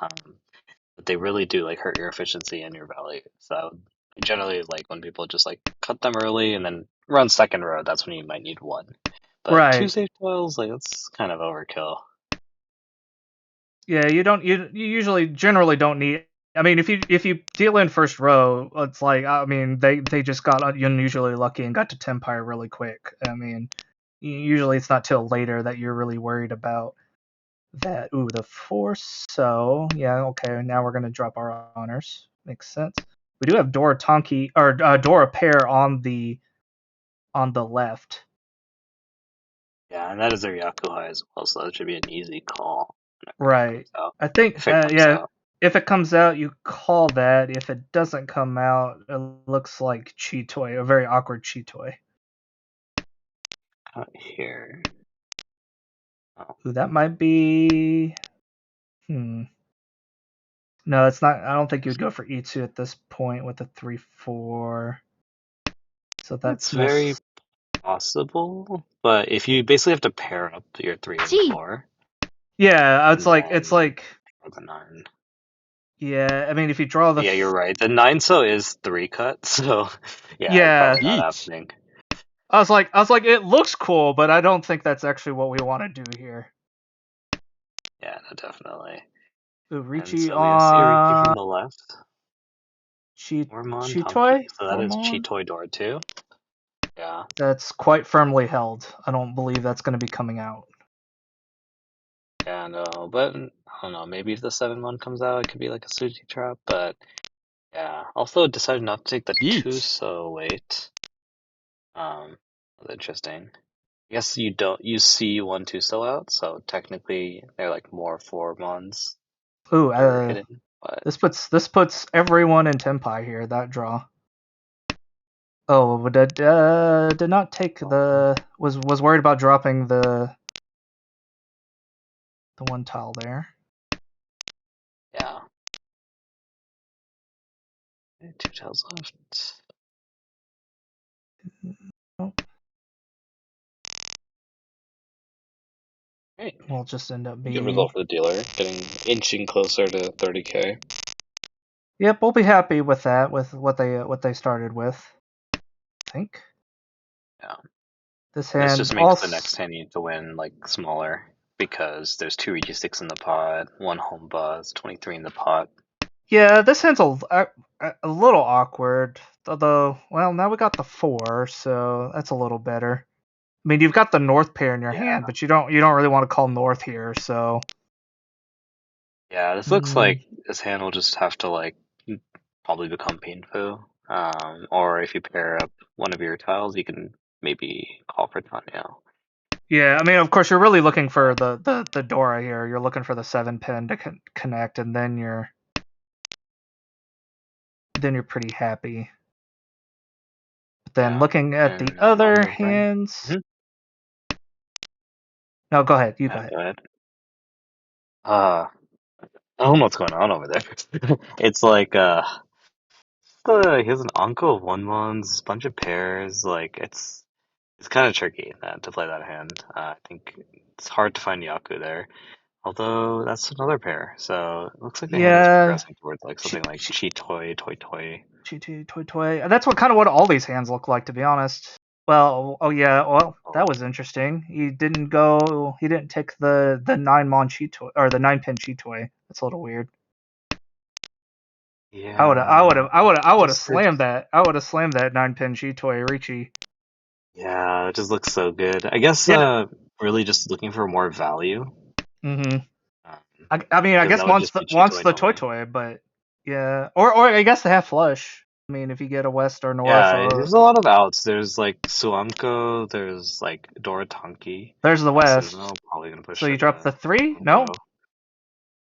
Speaker 3: but they really do like hurt your efficiency and your value. So generally, like when people just like cut them early and then run second row, that's when you might need 1. But
Speaker 1: Right.
Speaker 3: 2 safe tiles, like that's kind of overkill.
Speaker 1: Yeah, you usually generally don't need. I mean, if you deal in first row, it's like, I mean, they just got unusually lucky and got to Tempire really quick. I mean, usually it's not till later that you're really worried about that. Ooh, the force. So yeah, okay. Now we're gonna drop our honors. Makes sense. We do have Dora Tonki or Dora pair on the left.
Speaker 3: Yeah, and that is their Yakuhai as well, so that should be an easy call.
Speaker 1: Right. I think
Speaker 3: if it comes out.
Speaker 1: If it comes out, you call that. If it doesn't come out, it looks like Cheetoy, a very awkward Cheetoy.
Speaker 3: Out here. Oh.
Speaker 1: Ooh, that might be. No, it's not. I don't think you'd go for Itsu at this point with a 3/4. So that's
Speaker 3: very possible, but if you basically have to pair up your 3 and 4.
Speaker 1: Yeah, it's like
Speaker 3: or the 9.
Speaker 1: Yeah, I mean, if you draw the.
Speaker 3: Yeah, you're right. The 9 so is 3 cut, so
Speaker 1: yeah,
Speaker 3: probably not happening.
Speaker 1: I was like, it looks cool, but I don't think that's actually what we want to do here.
Speaker 3: Yeah, no, definitely.
Speaker 1: Ooh, Ricci
Speaker 3: so we see Ricci from the left.
Speaker 1: Cheetoy?
Speaker 3: So that is Cheetoy door 2. Yeah.
Speaker 1: That's quite firmly held. I don't believe that's going to be coming out.
Speaker 3: Yeah, no, but I don't know. Maybe if the 7-1 comes out, it could be like a Suji trap. But yeah, also decided not to take the 2
Speaker 2: 1.
Speaker 3: so late. That's interesting. I guess you don't you see 1-2 still out, so technically they're like more 4-1s
Speaker 1: Ooh,
Speaker 3: that are hidden. But
Speaker 1: this puts everyone in Tenpai here. That draw. Oh, but did not take the was worried about dropping the one tile there.
Speaker 3: yeah, 2 tiles left.
Speaker 1: Oh,
Speaker 3: Great.
Speaker 1: will just end up
Speaker 3: Good
Speaker 1: being.
Speaker 3: result for the dealer, getting inching closer to 30K.
Speaker 1: Yep, we'll be happy with that, with what they started with. I think.
Speaker 3: Yeah.
Speaker 1: This
Speaker 3: This
Speaker 1: hand
Speaker 3: just makes the
Speaker 1: also.
Speaker 3: next hand you need to win like smaller because there's 2 Regi sticks in the pot, 1 home buzz, 23 in the pot.
Speaker 1: Yeah, this hand's a little awkward. Although, well, now we got the 4, so that's a little better. I mean, you've got the north pair in your
Speaker 3: Yeah.
Speaker 1: hand, but you don't really want to call north here, so.
Speaker 3: Yeah, this looks like this hand will just have to like probably become painful. Or if you pair up one of your tiles, you can maybe call for Tanya.
Speaker 1: Yeah, I mean, of course, you're really looking for the Dora here. You're looking for the 7 pin to connect, and then you're pretty happy. But then
Speaker 3: Yeah,
Speaker 1: looking at the
Speaker 3: and on
Speaker 1: other
Speaker 3: the right.
Speaker 1: hands. No, go ahead. You go
Speaker 3: Yeah,
Speaker 1: ahead.
Speaker 3: go ahead. I don't know what's going on over there. It's like he has an uncle of 1-1s, a bunch of pairs. Like it's kind of tricky to play that hand. I think it's hard to find Yaku there. Although that's another pair, so it looks like the hand is
Speaker 1: Yeah,
Speaker 3: progressing towards like something like Chi Toy, Toy Toy.
Speaker 1: Toy Toy. That's what all these hands look like, to be honest. Well, oh yeah, well that
Speaker 3: Oh,
Speaker 1: was interesting. He didn't go. He didn't take the 9 mon Toy or the 9 pin Toy. That's a little weird.
Speaker 3: yeah.
Speaker 1: I would have
Speaker 3: Just
Speaker 1: slammed that. I would have slammed that 9 pin Toy Ricci.
Speaker 3: yeah, it just looks so good. I guess
Speaker 1: Yeah.
Speaker 3: really just looking for more value.
Speaker 1: Mhm.
Speaker 3: Um,
Speaker 1: I mean, I
Speaker 3: because
Speaker 1: guess
Speaker 3: that would just be Chi
Speaker 1: wants
Speaker 3: Toy
Speaker 1: the Toy
Speaker 3: normally.
Speaker 1: Toy, but yeah, or I guess they have flush. I mean, if you get a west or north,
Speaker 3: Yeah,
Speaker 1: or
Speaker 3: there's a lot of outs. There's like Suanko, there's like Dorotanki.
Speaker 1: there's the
Speaker 3: So
Speaker 1: west.
Speaker 3: no, probably gonna
Speaker 1: So
Speaker 3: push
Speaker 1: you
Speaker 3: in
Speaker 1: drop the 3? No.
Speaker 3: Suanko.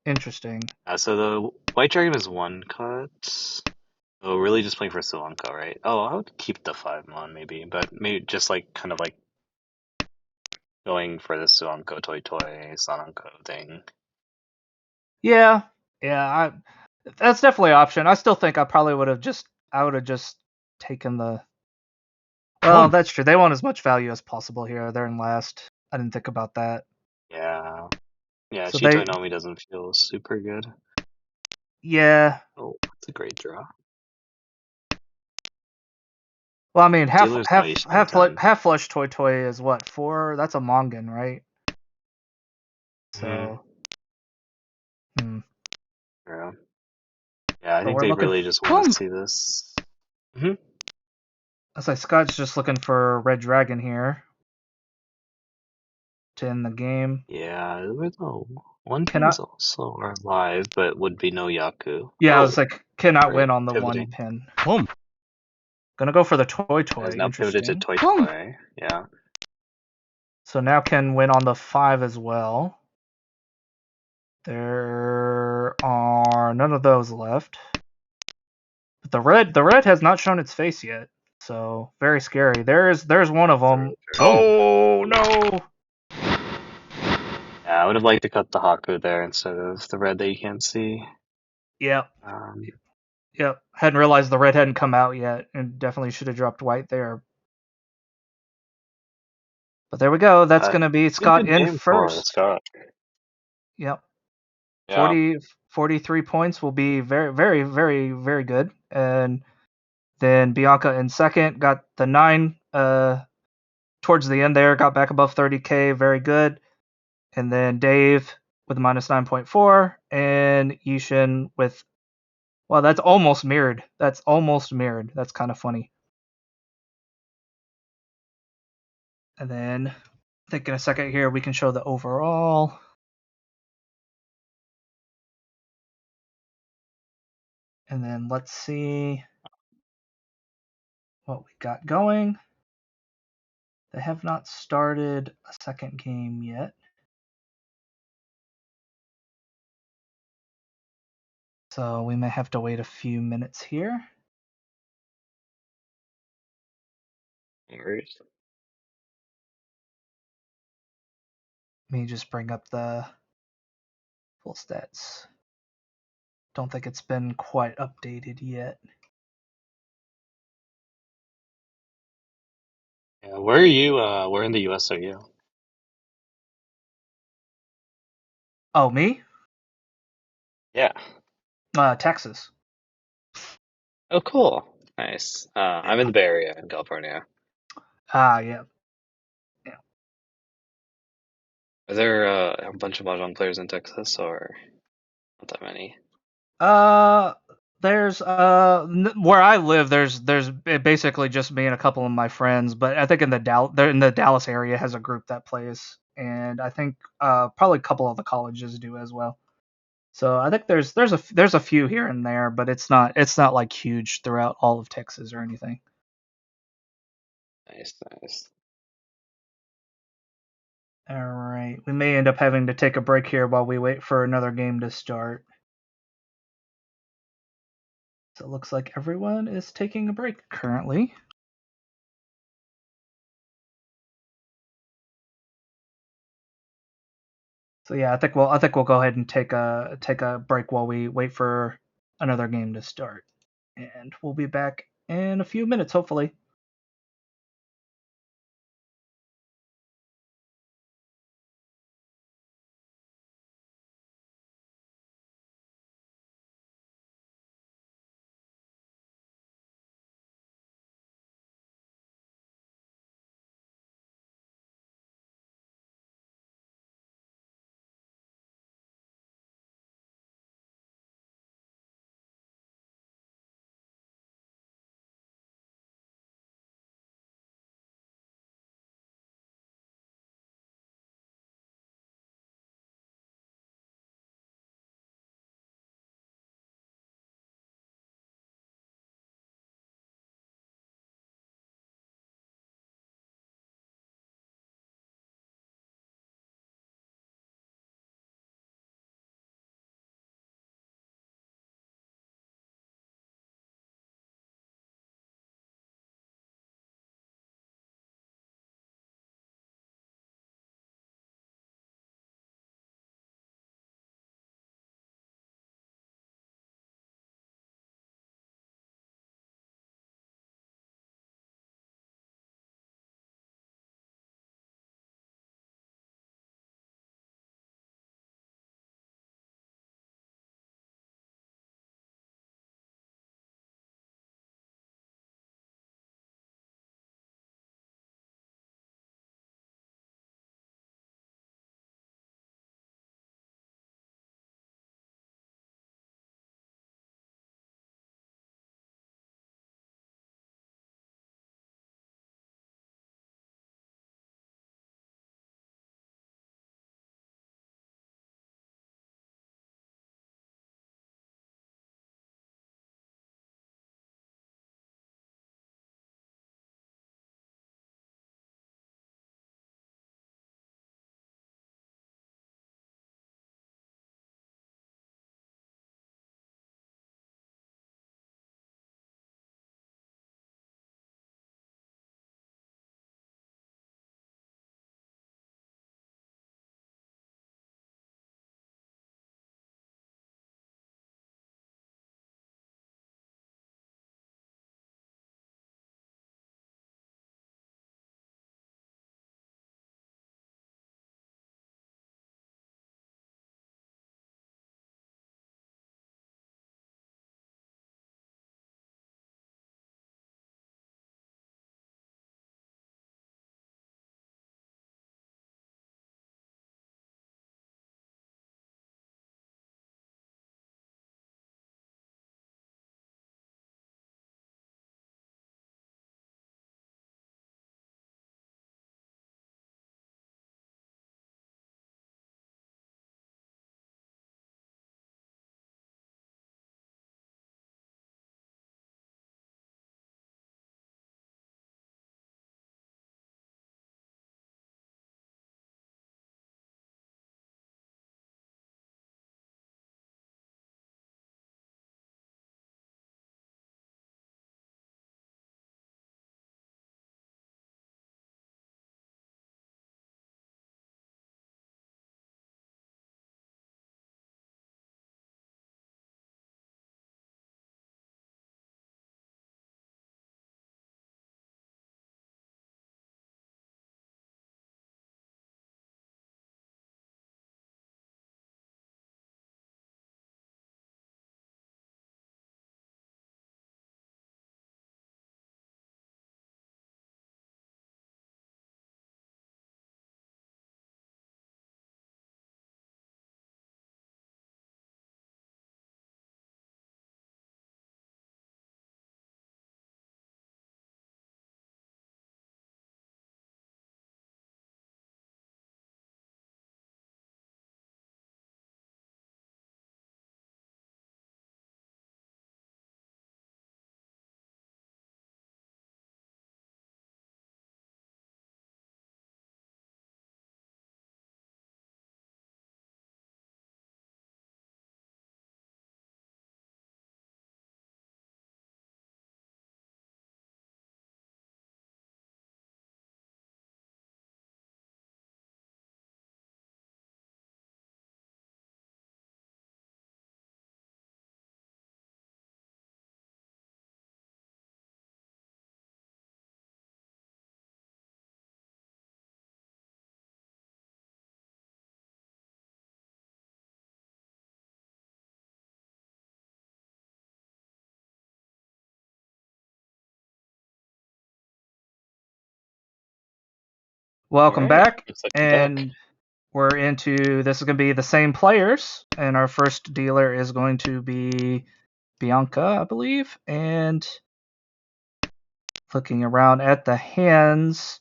Speaker 1: Interesting.
Speaker 3: So the White Dragon is 1 cut. So really just playing for Suanko, right? Oh, I would keep the 5-mon maybe, but maybe just like kind of like going for the Suanko Toy Toy Sananko thing.
Speaker 1: Yeah, yeah. That's definitely an option. I still think I would have just taken the. Well, that's true. They want as much value as possible here. They're in last. I didn't think about that.
Speaker 3: Yeah. Yeah,
Speaker 1: So
Speaker 3: Chito
Speaker 1: they,
Speaker 3: Nomi doesn't feel super good.
Speaker 1: yeah.
Speaker 3: Oh, that's a great draw.
Speaker 1: Well, I mean,
Speaker 3: Dealer's no Ishanten.
Speaker 1: half flush Toy Toy is what 4? That's a Mangan, right?
Speaker 3: Hmm.
Speaker 1: So, hmm.
Speaker 3: Yeah. Yeah, I
Speaker 1: But
Speaker 3: think
Speaker 1: we're
Speaker 3: they
Speaker 1: looking.
Speaker 3: really just want to see this. Hmm.
Speaker 1: Looks like Scott's just looking for Red Dragon here to end the game.
Speaker 3: Yeah, there's no one
Speaker 1: Cannot.
Speaker 3: pin's also alive, but would be no Yaku.
Speaker 1: Yeah, I
Speaker 3: Oh,
Speaker 1: was like, cannot
Speaker 3: right.
Speaker 1: win on the 1
Speaker 3: Pivoting.
Speaker 1: pin. Gonna go for the Toy
Speaker 3: Has
Speaker 1: Toy.
Speaker 3: now pivoted to
Speaker 1: Interesting.
Speaker 3: Toy Toy. Yeah.
Speaker 1: So now can win on the 5 as well. There are none of those left. But the red has not shown its face yet. So very scary. There's one of them. Oh no!
Speaker 3: Yeah, I would have liked to cut the Haku there instead of the red that you can't see.
Speaker 1: Yep.
Speaker 3: Um,
Speaker 1: Yep. Hadn't realized the red hadn't come out yet, and definitely should have dropped white there. But there we go. That's gonna be
Speaker 3: pretty
Speaker 1: Scott
Speaker 3: good
Speaker 1: in
Speaker 3: game for
Speaker 1: first.
Speaker 3: Scott.
Speaker 1: Yep.
Speaker 3: Yeah.
Speaker 1: 43 points will be very, very, very, very good. And then Bianca in second got the 9 towards the end there, got back above 30K, very good. And then Dave with minus 9.4 and Yishin with, well, that's almost mirrored. That's kind of funny. And then I think in a second here we can show the overall. And then let's see what we got going. They have not started a second game yet. So we may have to wait a few minutes here.
Speaker 3: No worries.
Speaker 1: Let me just bring up the full stats. Don't think it's been quite updated yet.
Speaker 3: Yeah, where are you? Where in the US are you?
Speaker 1: Oh, me?
Speaker 3: Yeah.
Speaker 1: Texas.
Speaker 3: Oh, cool. Nice. I'm in the Bay Area in California.
Speaker 1: Yeah.
Speaker 3: Are there a bunch of Mahjong players in Texas, or not that many?
Speaker 1: Uh, there's where I live. There's basically just me and a couple of my friends. But I think in the Dallas area has a group that plays, and I think probably a couple of the colleges do as well. So I think there's a few here and there, but it's not like huge throughout all of Texas or anything.
Speaker 3: Nice, nice.
Speaker 1: All right, we may end up having to take a break here while we wait for another game to start. So it looks like everyone is taking a break currently. So yeah, I think we'll go ahead and take a break while we wait for another game to start. And we'll be back in a few minutes, hopefully. welcome
Speaker 3: Alright,
Speaker 1: back.
Speaker 3: looks like we're back.
Speaker 1: And we're into this is going to be the same players. And our first dealer is going to be Bianca, I believe. And looking around at the hands,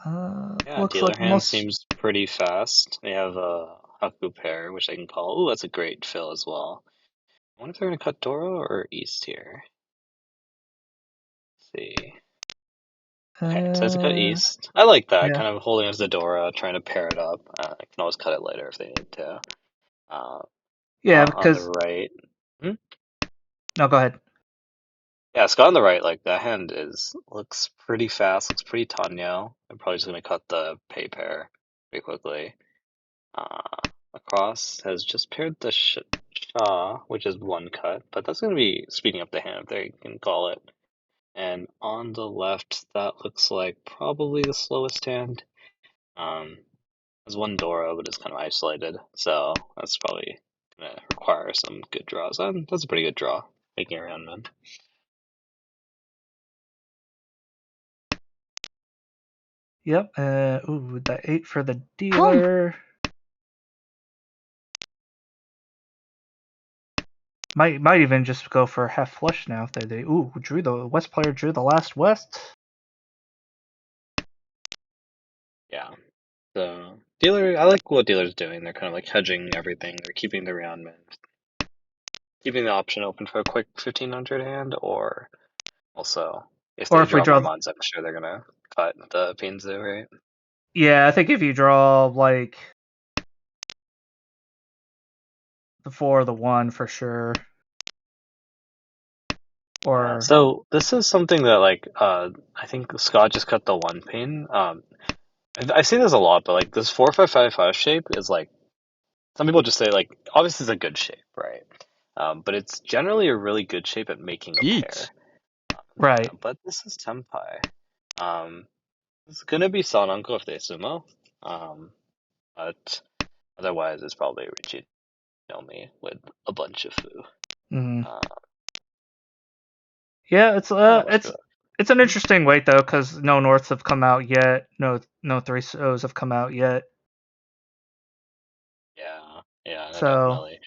Speaker 3: Yeah,
Speaker 1: looks
Speaker 3: dealer
Speaker 1: like
Speaker 3: hand
Speaker 1: most.
Speaker 3: seems pretty fast. They have a Haku pair, which I can call. Ooh, that's a great fill as well. I wonder if they're gonna cut Doro or East here. Let's see. Okay, so it's a cut
Speaker 1: Uh,
Speaker 3: East. I like that,
Speaker 1: yeah.
Speaker 3: kind of holding as the Dora, trying to pair it up. I can always cut it later if they need to. Uh,
Speaker 1: Yeah,
Speaker 3: Scott on the
Speaker 1: because.
Speaker 3: right. Hmm?
Speaker 1: No, go ahead.
Speaker 3: Yeah, Scott on the right, like that hand looks pretty fast, looks pretty Tanyo. I'm probably just gonna cut the pay pair pretty quickly. Across has just paired the Shah, which is one cut, but that's going to be speeding up the hand if they can call it. And on the left, that looks like probably the slowest hand. There's one Dora, but it's kind of isolated, so that's probably going to require some good draws. And that's a pretty good draw, making a round man.
Speaker 1: Yep. Ooh, the 8 for the dealer. Might even just go for half flush now if they ooh drew the West player drew the last West.
Speaker 3: Yeah. So, dealer, I like what dealer's doing. They're kind of like hedging everything. They're keeping the round man, keeping the option open for a quick 1500 hand, or also, if
Speaker 1: Or
Speaker 3: they
Speaker 1: if we
Speaker 3: draw more
Speaker 1: draw
Speaker 3: mods, I'm sure they're gonna cut the Pinzu, right?
Speaker 1: yeah, I think if you draw like the 4 or the 1 for sure. Or
Speaker 3: So this is something that I think Scott just cut the one pin. I see this a lot, but like this 4-5-5-5 shape is like some people just say like obviously it's a good shape, right? But it's generally a really good shape at making a pair.
Speaker 2: 1、right.
Speaker 3: But this is Tenpai. Um, it's gonna be Sananko if they sumo. But otherwise it's probably Richie no me with a bunch of foo.
Speaker 1: Mm.
Speaker 3: Uh,
Speaker 1: Yeah,
Speaker 3: Not much for
Speaker 1: it's an interesting weight though because no Norths have come out yet. No 3-0s have come out yet.
Speaker 3: Yeah, no,
Speaker 1: So
Speaker 3: definitely.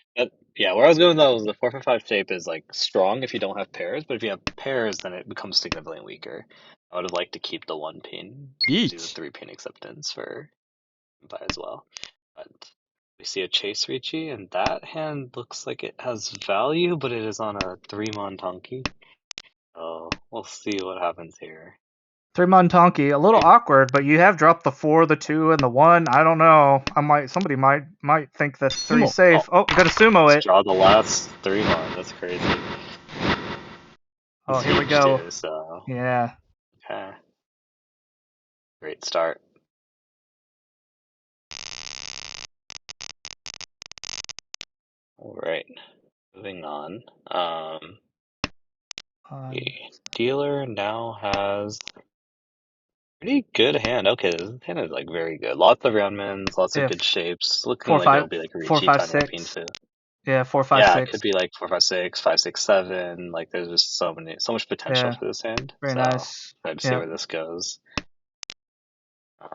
Speaker 3: Yeah, where I was going though was the 4-5-5 shape is like strong if you don't have pairs, but if you have pairs, then it becomes significantly weaker. I would have liked to keep the one pin, gives you the
Speaker 2: 1、three
Speaker 3: pin acceptance for Senpai as well. But we see a chase Ricci, and that hand looks like it has value, but it is on a 3-mon-tonki. So we'll see what happens here.
Speaker 1: 3-mon Tonki, a little awkward, but you have dropped the 4, the 2, and the 1. I don't know. Somebody might think the 3
Speaker 2: sumo。safe.
Speaker 1: Oh, I'm gonna sumo
Speaker 3: Just
Speaker 1: it.
Speaker 3: draw the last 3-mon. That's crazy.
Speaker 1: Oh,
Speaker 3: It's
Speaker 1: here we
Speaker 3: huge
Speaker 1: go.
Speaker 3: too, so
Speaker 1: Yeah.
Speaker 3: okay. Great start. All right, moving on. The
Speaker 1: Um,
Speaker 3: dealer now has pretty good hand. Okay, this hand is like very good. Lots of roundmans, lots of
Speaker 1: yeah,
Speaker 3: good shapes. Looking
Speaker 1: four,
Speaker 3: like
Speaker 1: five,
Speaker 3: it'll be like
Speaker 1: four,
Speaker 3: Ricci,
Speaker 1: five,
Speaker 3: Tanya,
Speaker 1: six.
Speaker 3: Pinfu.
Speaker 1: Yeah, 4, 5,
Speaker 3: Yeah, it could
Speaker 1: 6.
Speaker 3: be like 4-5-6, 5-6-7. Like there's just so much potential
Speaker 1: Yeah,
Speaker 3: for this hand.
Speaker 1: very
Speaker 3: So
Speaker 1: nice.
Speaker 3: excited to see
Speaker 1: Yeah.
Speaker 3: where this goes. Uh,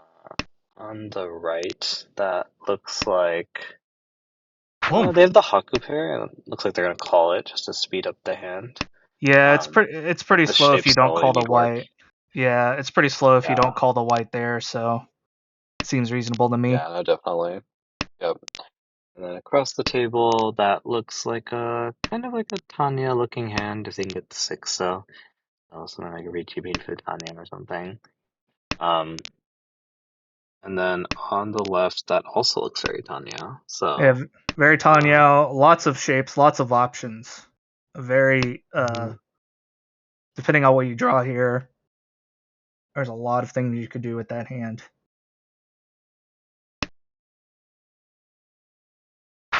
Speaker 3: on the right, that looks like
Speaker 2: ポンプ。
Speaker 3: they have the Haku pair, and it looks like they're gonna call it just to speed up the hand.
Speaker 1: Yeah,
Speaker 3: Um,
Speaker 1: it's pretty
Speaker 3: the
Speaker 1: slow if you
Speaker 3: shapes
Speaker 1: don't
Speaker 3: totally
Speaker 1: call the
Speaker 3: need work.
Speaker 1: white. Yeah, it's pretty slow if you
Speaker 3: Yeah,
Speaker 1: don't call the white there, so it seems reasonable to me.
Speaker 3: yeah, no, definitely. Yep. And then across the table, that looks like a kind of like a Tanya looking hand if they can get the six, so something like a Ricci bean for Tanya or something. Um, and then on the left, that also looks very Tanya.
Speaker 1: Yeah,
Speaker 3: So,
Speaker 1: very
Speaker 3: uh,
Speaker 1: Tanya, lots of shapes, lots of options. Very
Speaker 3: mhm.
Speaker 1: depending on what you draw here, there's a lot of things you could do with that hand.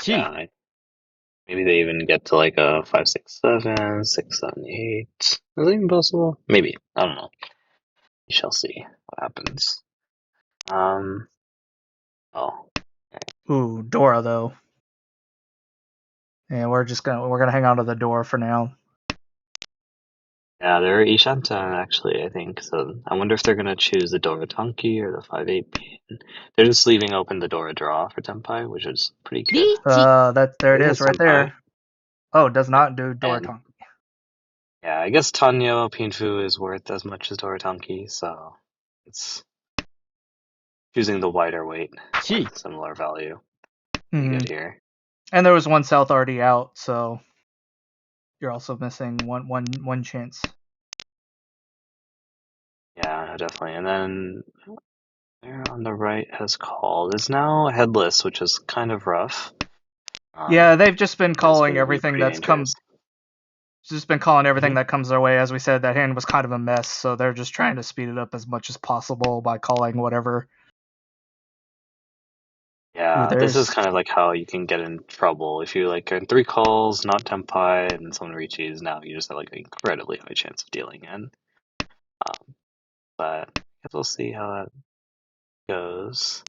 Speaker 3: Yeah,
Speaker 2: 1、maybe
Speaker 3: they even get to like a 5-6-7, 6-7-8. Is it even possible? Maybe. I don't know. We shall see what happens. Um, oh,
Speaker 1: Ooh, Dora though. Yeah, we're gonna hang on to the door for now.
Speaker 3: Yeah, they're Ishantan actually, I think. So I wonder if they're gonna choose the Dora Tonki or the 5-8 pin. They're just leaving open the Dora draw for Tenpai, which is pretty good.
Speaker 1: There
Speaker 3: I
Speaker 1: it
Speaker 3: think
Speaker 1: is
Speaker 3: it's
Speaker 1: right
Speaker 3: Tenpai.
Speaker 1: there. Oh, it does
Speaker 3: Yeah.
Speaker 1: not do
Speaker 3: And
Speaker 1: Doritonki.
Speaker 3: yeah, I guess Tanyo Pinfu is worth as much as Dora Tonki, so it's choosing the wider weight with similar value. Pretty
Speaker 1: Hmm.
Speaker 3: good here.
Speaker 1: And there was one South already out, so you're also missing one chance.
Speaker 3: Yeah, definitely. And then there on the right has called is now headless, which is kind of rough.
Speaker 1: Yeah, they've just been
Speaker 3: It's
Speaker 1: calling
Speaker 3: going to be
Speaker 1: everything
Speaker 3: pretty
Speaker 1: that's
Speaker 3: dangerous.
Speaker 1: that comes their way. As we said, that hand was kind of a mess, so they're just trying to speed it up as much as possible by calling whatever. Ooh,
Speaker 3: Yeah, this is
Speaker 1: there's
Speaker 3: kind of like how you can get in trouble if you like are in 3 calls, not Tenpai, and someone reaches. Now you just have like an incredibly high chance of dealing in. But I guess we'll see how that goes.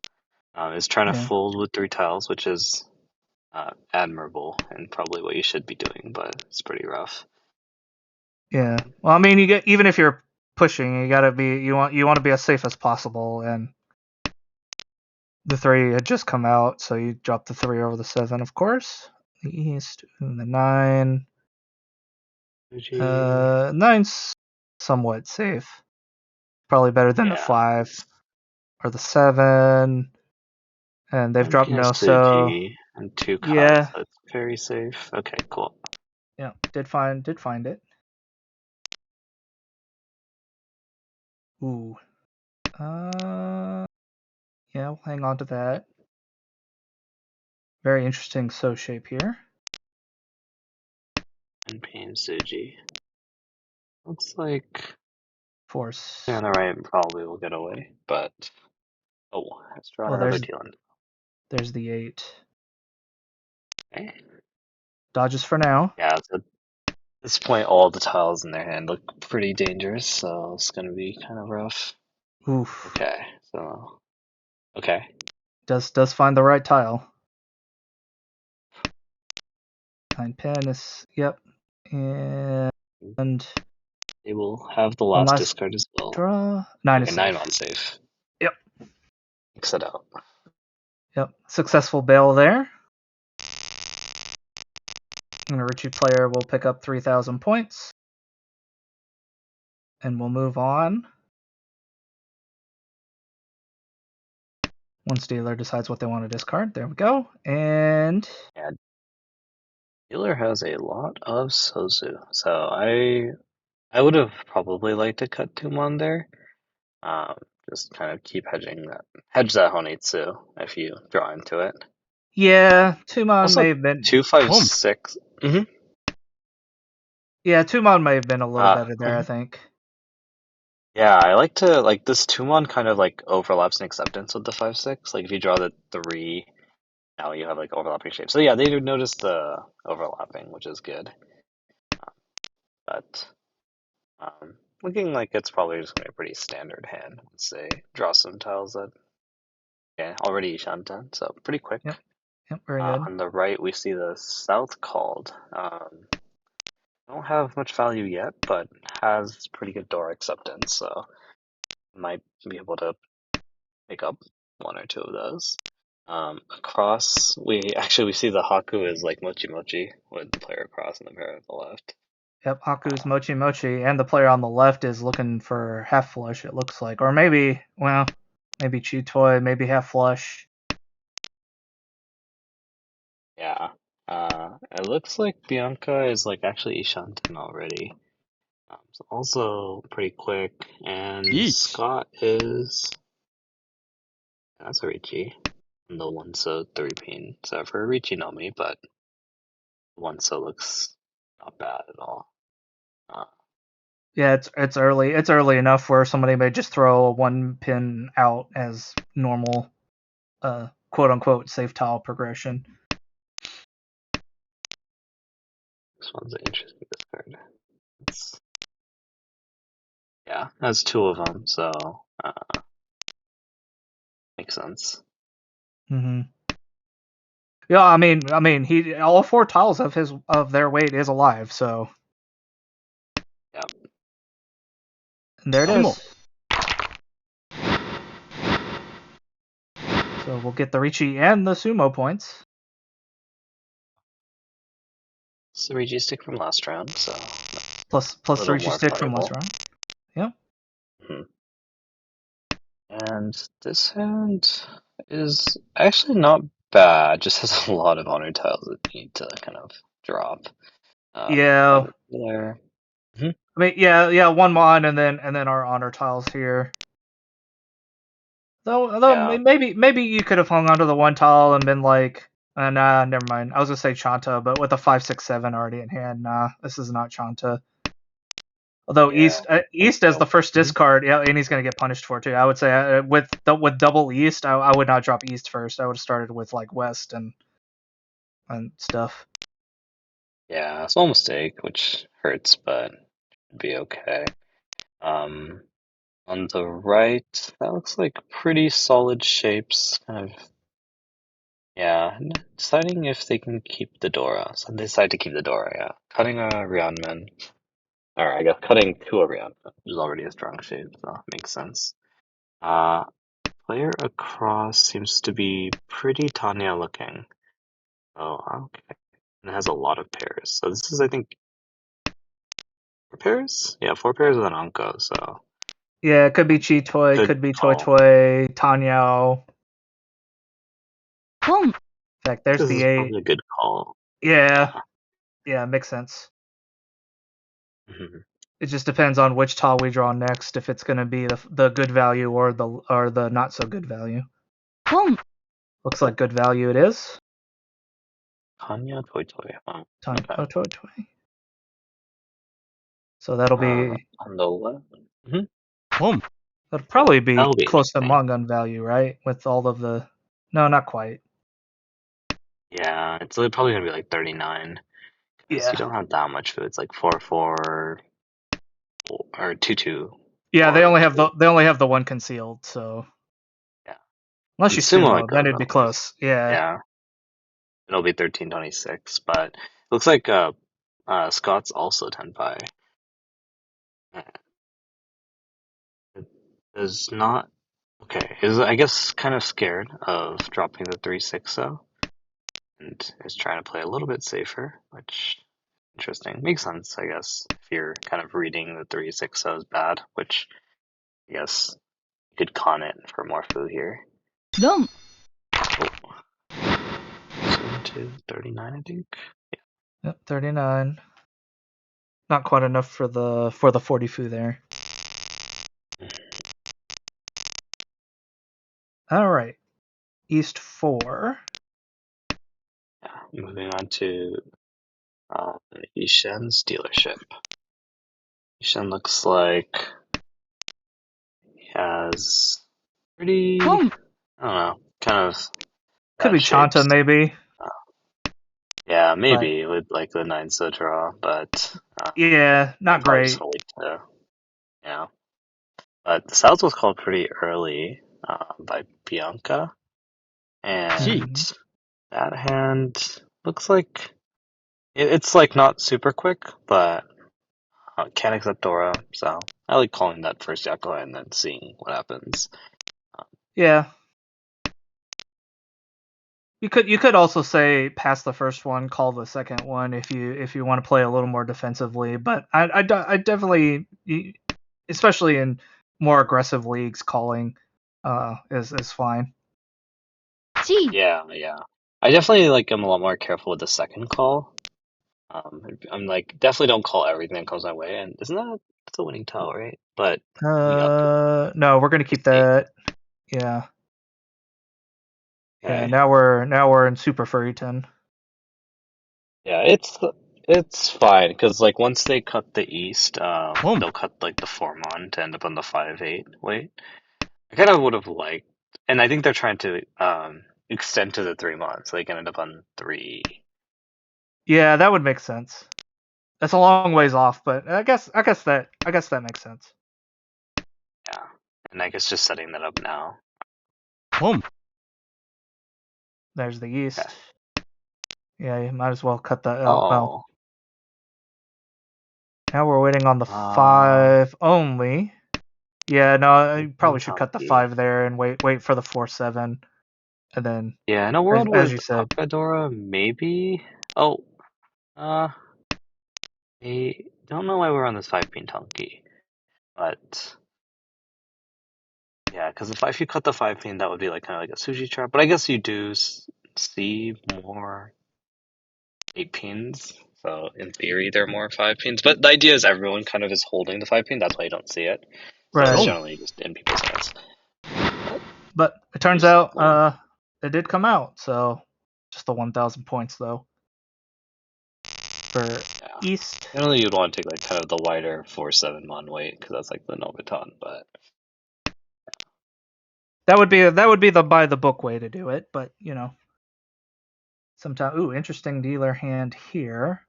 Speaker 3: Is trying to
Speaker 1: yeah,
Speaker 3: fold with 3 tiles, which is admirable and probably what you should be doing, but it's pretty rough.
Speaker 1: yeah. Well, I mean, even if you're pushing, you want to be as safe as possible, and the 3 had just come out, so you drop the 3 over the 7, of course. The East, and the 9.
Speaker 3: Fuji,
Speaker 1: 9's somewhat safe. Probably better than the
Speaker 3: yeah.
Speaker 1: 5 or the 7. And they've
Speaker 3: And
Speaker 1: dropped no, so
Speaker 3: Suji and 2 Kai,
Speaker 1: yeah,
Speaker 3: so it's very safe. Okay, cool.
Speaker 1: yeah. Did find it. Ooh. Yeah, we'll hang on to that. Very interesting so shape here.
Speaker 3: And Pain Suji. Looks like
Speaker 1: Force.
Speaker 3: on the right probably will get away, but let's draw
Speaker 1: Oh,
Speaker 3: another deal.
Speaker 1: there's the 8.
Speaker 3: Okay.
Speaker 1: Dodges for now.
Speaker 3: Yeah, so at this point all the tiles in their hand look pretty dangerous, so it's gonna be kind of rough.
Speaker 1: Oof.
Speaker 3: Okay, so okay.
Speaker 1: Does find the right tile. 9 pin is yep. And
Speaker 3: They will have the
Speaker 1: one
Speaker 3: last
Speaker 1: last
Speaker 3: discard as well.
Speaker 1: draw. 9 is
Speaker 3: Okay, 9
Speaker 1: safe.
Speaker 3: on safe.
Speaker 1: Yep.
Speaker 3: Mix it out.
Speaker 1: Yep. Successful bail there. And a retreat player will pick up 3,000 points. And we'll move on. Once dealer decides what they want to discard. There we go. And
Speaker 3: Yeah, dealer has a lot of Sozu, so I would have probably liked to cut Tumon there. Um, just kind of keep hedge that Honitsu if you draw into it.
Speaker 1: yeah, Tumon
Speaker 3: Also,
Speaker 1: may have been
Speaker 3: 256.
Speaker 1: yeah, Tumon may have been a little better there, I
Speaker 3: Mhm.
Speaker 1: think.
Speaker 3: Yeah, I like to like this Tumon kind of like overlaps in acceptance with the 5-6. Like if you draw the 3, now you have like overlapping shapes. So yeah, they do notice the overlapping, which is good. But looking like it's probably just gonna be a pretty standard hand. Let's say draw some tiles that already Shantan, so pretty quick.
Speaker 1: Yep. Yep, very good.
Speaker 3: On the right, we see the South called. Don't have much value yet, but has pretty good door acceptance, so might be able to pick up 1 or 2 of those. Across, we see the Haku is like Mochi Mochi with the player across and the player at the left.
Speaker 1: Yep, Haku's Mochi Mochi, and the player on the left is looking for half flush, it looks like. Or maybe Chi Toy, maybe half flush.
Speaker 3: Yeah. It looks like Bianca is like actually Ishanten already. So also pretty quick, and Scott is that's a Richie. And the one so 3 pin. So for a Richie no me, but one so looks not bad at all.
Speaker 1: Yeah, it's early. It's early enough where somebody may just throw a 1 pin out as normal quote unquote safe tile progression.
Speaker 3: This one's an interesting discard. Yeah, has 2 of them, so makes sense.
Speaker 1: Mm-hmm. Yeah, I mean, he all 4 tiles of their weight is alive, so
Speaker 3: Yeah.
Speaker 1: And there it
Speaker 2: Sumo.
Speaker 1: is. So we'll get the Richi and the Sumo points.
Speaker 3: It's the Regi stick from last round, so
Speaker 1: Plus
Speaker 3: a
Speaker 1: the
Speaker 3: little
Speaker 1: Richi
Speaker 3: more
Speaker 1: stick from last
Speaker 3: playable.
Speaker 1: round.
Speaker 3: Mhm. And this hand is actually not bad. Just has a lot of honor tiles that need to kind of drop.
Speaker 1: Yeah.
Speaker 3: There.
Speaker 1: I mean, yeah, one mon and then our honor tiles here. Though
Speaker 3: Yeah.
Speaker 1: maybe you could have hung onto the one tile and been like, nah, never mind. I was gonna say Chanta, but with a 5/6/7 already in hand, nah, this is not Chanta. Although
Speaker 3: Yeah.
Speaker 1: East as the first
Speaker 3: Mhm.
Speaker 1: discard, yeah, and he's gonna get punished for it too. I would say with double East, I would not drop East first. I would have started with like West and stuff.
Speaker 3: Yeah, small mistake, which hurts, but should be okay. Um, on the right, that looks like pretty solid shapes. Kind of, yeah. Deciding if they can keep the Dora. So they decide to keep the Dora, yeah. Cutting a Ryanman. Or I guess cutting to a Ryanman, which is already a strong shape, so makes sense. Player across seems to be pretty Tanya looking. Oh, okay. And it has a lot of pairs. So this is, I think, 4 pairs? Yeah, 4 pairs with an Anko, so
Speaker 1: Yeah, it could be Chi Toy,
Speaker 3: good
Speaker 1: could be Toy
Speaker 3: call.
Speaker 1: Toy, Tanyao. In fact, there's
Speaker 3: This
Speaker 1: the
Speaker 3: is
Speaker 1: 8.
Speaker 3: probably a good call.
Speaker 1: Yeah,
Speaker 3: Yeah.
Speaker 1: yeah, makes sense.
Speaker 3: Mhm.
Speaker 1: It just depends on which tile we draw next, if it's gonna be the good value or the not so good value. Looks like good value it is.
Speaker 3: Tanya Toy Toy. Oh, okay.
Speaker 1: Oh, Toy Toy. So that'll be
Speaker 3: On the left. Hmm.
Speaker 1: that'll probably be
Speaker 3: That'll be
Speaker 1: close to
Speaker 3: interesting.
Speaker 1: Mangan value, right? With all of the no, not quite.
Speaker 3: Yeah, it's probably gonna be like 39 because you
Speaker 1: Yeah.
Speaker 3: don't have that much food. It's like 4/4 or 2/2
Speaker 1: Yeah,
Speaker 3: or
Speaker 1: they only have the one concealed, so
Speaker 3: yeah.
Speaker 1: unless
Speaker 3: And
Speaker 1: you
Speaker 3: Sumo
Speaker 1: sumo,
Speaker 3: it
Speaker 1: then
Speaker 3: does
Speaker 1: it'd be
Speaker 3: at least.
Speaker 1: close. Yeah.
Speaker 3: Yeah, it'll be 1326, but it looks like Scott's also 10 pi. Is not okay. Is I guess kind of scared of dropping the 3/6 though, and is trying to play a little bit safer, which interesting. Makes sense, I guess, if you're kind of reading the 3/6 as bad, which I guess you could con it for more food here. Oh. 39, I think.
Speaker 1: Yep, 39. Not quite enough for the 40 foo there. All right. East 4.
Speaker 3: Yeah. Moving on to Ishen's dealership. Ishen looks like he has pretty, I don't know, kind of
Speaker 1: Could
Speaker 3: bad
Speaker 1: be Chanta,
Speaker 3: shapes.
Speaker 1: maybe.
Speaker 3: Yeah,
Speaker 1: But
Speaker 3: maybe with like the 9 draw, but
Speaker 1: yeah,
Speaker 3: I'm
Speaker 1: not
Speaker 3: probably just
Speaker 1: great.
Speaker 3: gonna wait to, yeah. But the South was called pretty early by Bianca, and
Speaker 1: Mhm.
Speaker 3: that hand looks like it's like not super quick, but can't accept Dora, so I like calling that first Yakuza and then seeing what happens.
Speaker 1: Yeah. You could also say pass the first one, call the second one if you want to play a little more defensively. But I definitely, especially in more aggressive leagues, calling is fine.
Speaker 3: Yeah, yeah. I definitely like am a lot more careful with the second call. I'm like definitely don't call everything that comes my way, and isn't that that's a winning tile, right? But you have to
Speaker 1: No, we're gonna keep
Speaker 3: see.
Speaker 1: that. Yeah, yeah.
Speaker 3: Okay.
Speaker 1: Now we're in Super Furryton.
Speaker 3: Yeah, it's fine because like once they cut the east, they'll cut like the 4 mon to end up on the 5/8 weight. I kind of would have liked, and I think they're trying to extend to the 3 mon, so they can end up on 3.
Speaker 1: Yeah, that would make sense. That's a long ways off, but I guess that makes sense.
Speaker 3: Yeah, and I guess just setting that up now.
Speaker 1: There's the
Speaker 3: Okay.
Speaker 1: East. Yeah, you might as well cut that. Oh well.
Speaker 3: Oh,
Speaker 1: Now we're waiting on the
Speaker 3: uh,
Speaker 1: 5 only. Yeah, no, you probably should cut the
Speaker 3: Donkey.
Speaker 1: 5 there and wait for the 4/7, and then
Speaker 3: Yeah, in a world
Speaker 1: as you
Speaker 3: with
Speaker 1: said,
Speaker 3: Akadora, maybe. Oh, I don't know why we're on this 5 pin Donkey, but yeah, because if you cut the 5 pin, that would be like kind of like a sushi trap. But I guess you do see more 8 pins. So in theory, there are more 5 pins. But the idea is everyone kind of is holding the 5 pin. That's why you don't see it. So it's
Speaker 1: right.
Speaker 3: generally just in people's hands.
Speaker 1: But it turns
Speaker 3: Just
Speaker 1: out
Speaker 3: one.
Speaker 1: it did come out, so just the 1,000 points though for
Speaker 3: Yeah.
Speaker 1: East.
Speaker 3: Generally, you'd want to take like kind of the wider 4/7 mon weight because that's like the Novaton. But
Speaker 1: That would be the by the book way to do it, but you know, sometimes interesting dealer hand here.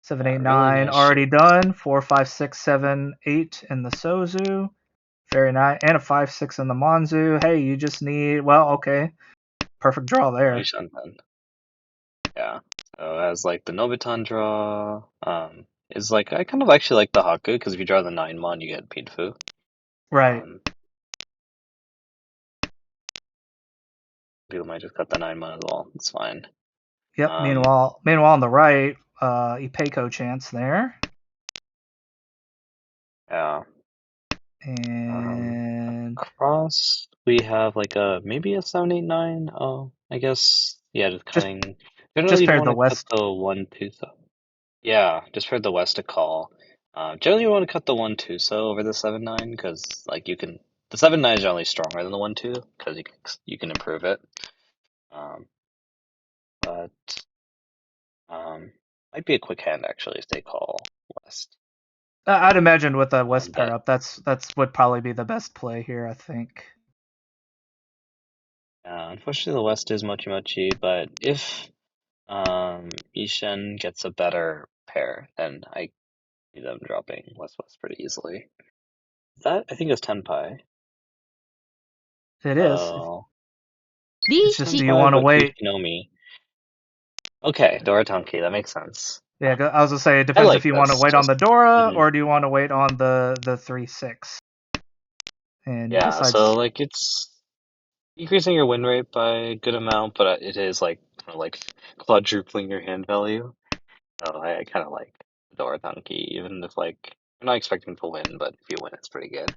Speaker 1: 7, 8,
Speaker 3: really
Speaker 1: 9
Speaker 3: nice
Speaker 1: already
Speaker 3: shape.
Speaker 1: done. 4, 5, 6, 7, 8 in the Sozu. Very nice, and a 5, 6 in the Monzu. Hey, you just need okay, perfect draw there.
Speaker 3: Nice Shantan. Yeah. So as like the Novaton draw, is like I kind of actually like the Haku because if you draw the 9 mon, you get Pinfu.
Speaker 1: Right.
Speaker 3: People might just cut the 9 mon as well. It's fine.
Speaker 1: Yep. Meanwhile, on the right, Ipeco chance there,
Speaker 3: Yeah.
Speaker 1: and
Speaker 3: Across we have like maybe a 789. Oh, I guess yeah, just
Speaker 1: just
Speaker 3: cutting. Generally,
Speaker 1: just
Speaker 3: you don't
Speaker 1: paired
Speaker 3: want
Speaker 1: the
Speaker 3: to cut
Speaker 1: West.
Speaker 3: the 1-2. So yeah, just for the West to call. Generally, you want to cut the 1-2 so over the 7-9 because like you can the 7-9 is generally stronger than the 1-2 because you can improve it. Um, but might be a quick hand actually if they call West.
Speaker 1: I'd imagine with the West pair
Speaker 3: But
Speaker 1: up, that's would probably be the best play here. I think.
Speaker 3: unfortunately, the West is mochi mochi. But if Ishen gets a better pair, then I see them dropping West West pretty easily. That I think is 10 pi.
Speaker 1: It is.
Speaker 3: Oh,
Speaker 1: It's just,
Speaker 3: 10
Speaker 1: do you
Speaker 3: pi,
Speaker 1: want to
Speaker 3: but
Speaker 1: wait?
Speaker 3: Kushinomi. Okay, Doratanki, that makes sense.
Speaker 1: Yeah, I was gonna say it
Speaker 3: I
Speaker 1: depends if
Speaker 3: like
Speaker 1: you want to
Speaker 3: this.
Speaker 1: wait on
Speaker 3: Just
Speaker 1: the Dora
Speaker 3: mhm.
Speaker 1: or do you want to wait on the 3/6. And
Speaker 3: Yeah, so
Speaker 1: besides,
Speaker 3: like it's increasing your win rate by a good amount, but it is like kind of like quadrupling your hand value. So I kind of like Doratanki, even if like I'm not expecting to win, but if you win, it's pretty good.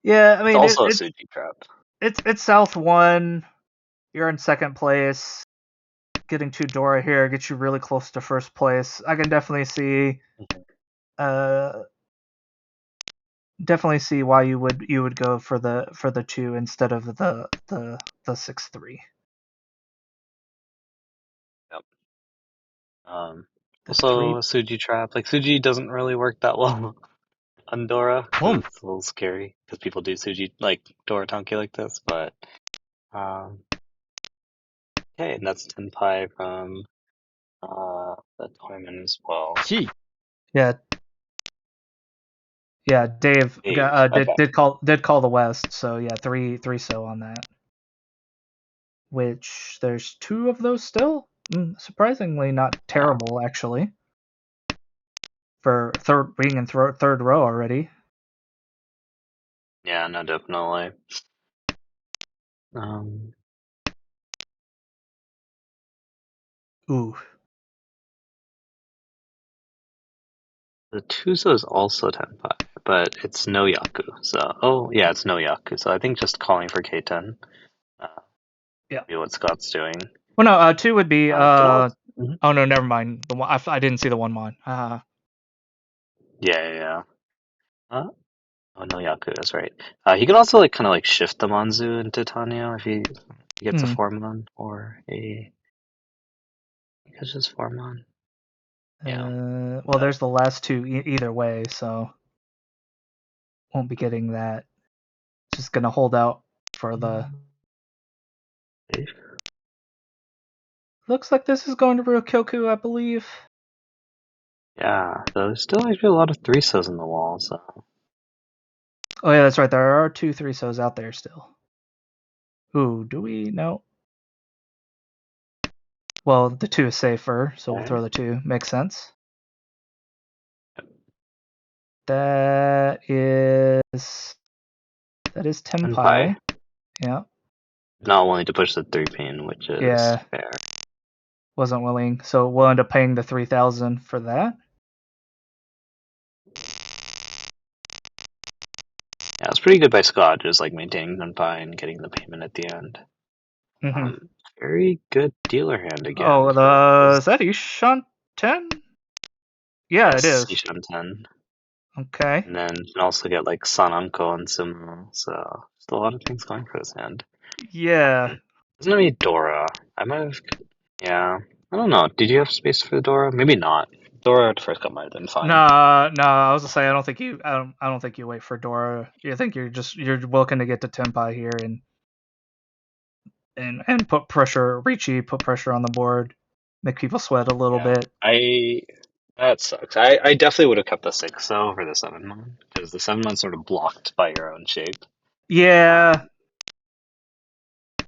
Speaker 1: yeah, I
Speaker 3: It's
Speaker 1: mean
Speaker 3: also a Suji trap.
Speaker 1: it's South 1. You're in second place. Getting 2 Dora here gets you really close to first place. I can definitely see
Speaker 3: Mhm.
Speaker 1: uh why you would go for the 2 instead of the 6/3.
Speaker 3: Yep.
Speaker 1: The
Speaker 3: Also
Speaker 1: 3.
Speaker 3: a Suji trap. Like Suji doesn't really work that well on Dora
Speaker 2: Boom.
Speaker 3: because it's a little scary because people do Suji like Doratanki like this, but um okay, and that's 10 pi from the tournament as well.
Speaker 2: C.
Speaker 1: Yeah, yeah. Dave
Speaker 3: Dave. Okay.
Speaker 1: did call the West, so yeah, 3 so on that. Which there's 2 of those still. Surprisingly, not
Speaker 3: Yeah.
Speaker 1: terrible actually for being in third row already.
Speaker 3: Yeah, no, definitely. Um
Speaker 1: Ooh,
Speaker 3: the Tuso is also 10 pi, but it's no Yaku. So oh yeah, it's no Yaku. So I think just calling for K10 uh
Speaker 1: yeah.
Speaker 3: be what Scott's doing.
Speaker 1: Well, no, 2 would be
Speaker 3: You can also
Speaker 1: oh no, never mind. The one I didn't see the one mon.
Speaker 3: yeah, yeah, yeah. Oh no, Yaku, that's right. He can also like kind of like shift the Manzu into Tanyo if he gets a
Speaker 1: Hmm.
Speaker 3: Formon or a because just Formon. Yeah,
Speaker 1: Well,
Speaker 3: but
Speaker 1: there's the last 2 either way, so won't be getting that. Just gonna hold out for the. Looks like this is going to Ryokoku, I believe.
Speaker 3: yeah. So there's still actually a lot of 3-sos in the wall. So
Speaker 1: Oh yeah, that's right. There are 2 3-sos out there still. Ooh, do we? No. Well, the 2 is safer, so we'll
Speaker 3: okay.
Speaker 1: throw the 2. Makes sense. That is Tenpai. Yeah.
Speaker 3: Not willing to push the 3-pin, which is
Speaker 1: Yeah.
Speaker 3: fair.
Speaker 1: Wasn't willing, so we'll end up paying the 3,000 for that.
Speaker 3: Yeah, it's pretty good by Scott, just like maintaining Tenpai and getting the payment at the end.
Speaker 1: Mm-hmm.
Speaker 3: Very good dealer hand again.
Speaker 1: Oh, is that Ishan-ten? Yeah,
Speaker 3: yes,
Speaker 1: it is.
Speaker 3: Ishan-ten.
Speaker 1: Okay.
Speaker 3: And then you can also get like Sananko and Sumo, so still a lot of things going for this hand.
Speaker 1: Yeah.
Speaker 3: Doesn't have any Dora. I might have. Yeah, I don't know. Did you have space for the Dora? Maybe not. Dora at first cut might have been fine.
Speaker 1: Nah. I was gonna say I don't think you wait for Dora. I think you're looking to get to Tenpai here and put pressure, put pressure on the board, make people sweat a little bit.
Speaker 3: That sucks. I definitely would have kept the 6 though over the 7-mon because the 7-mon's sort of blocked by your own shape.
Speaker 1: Yeah. Of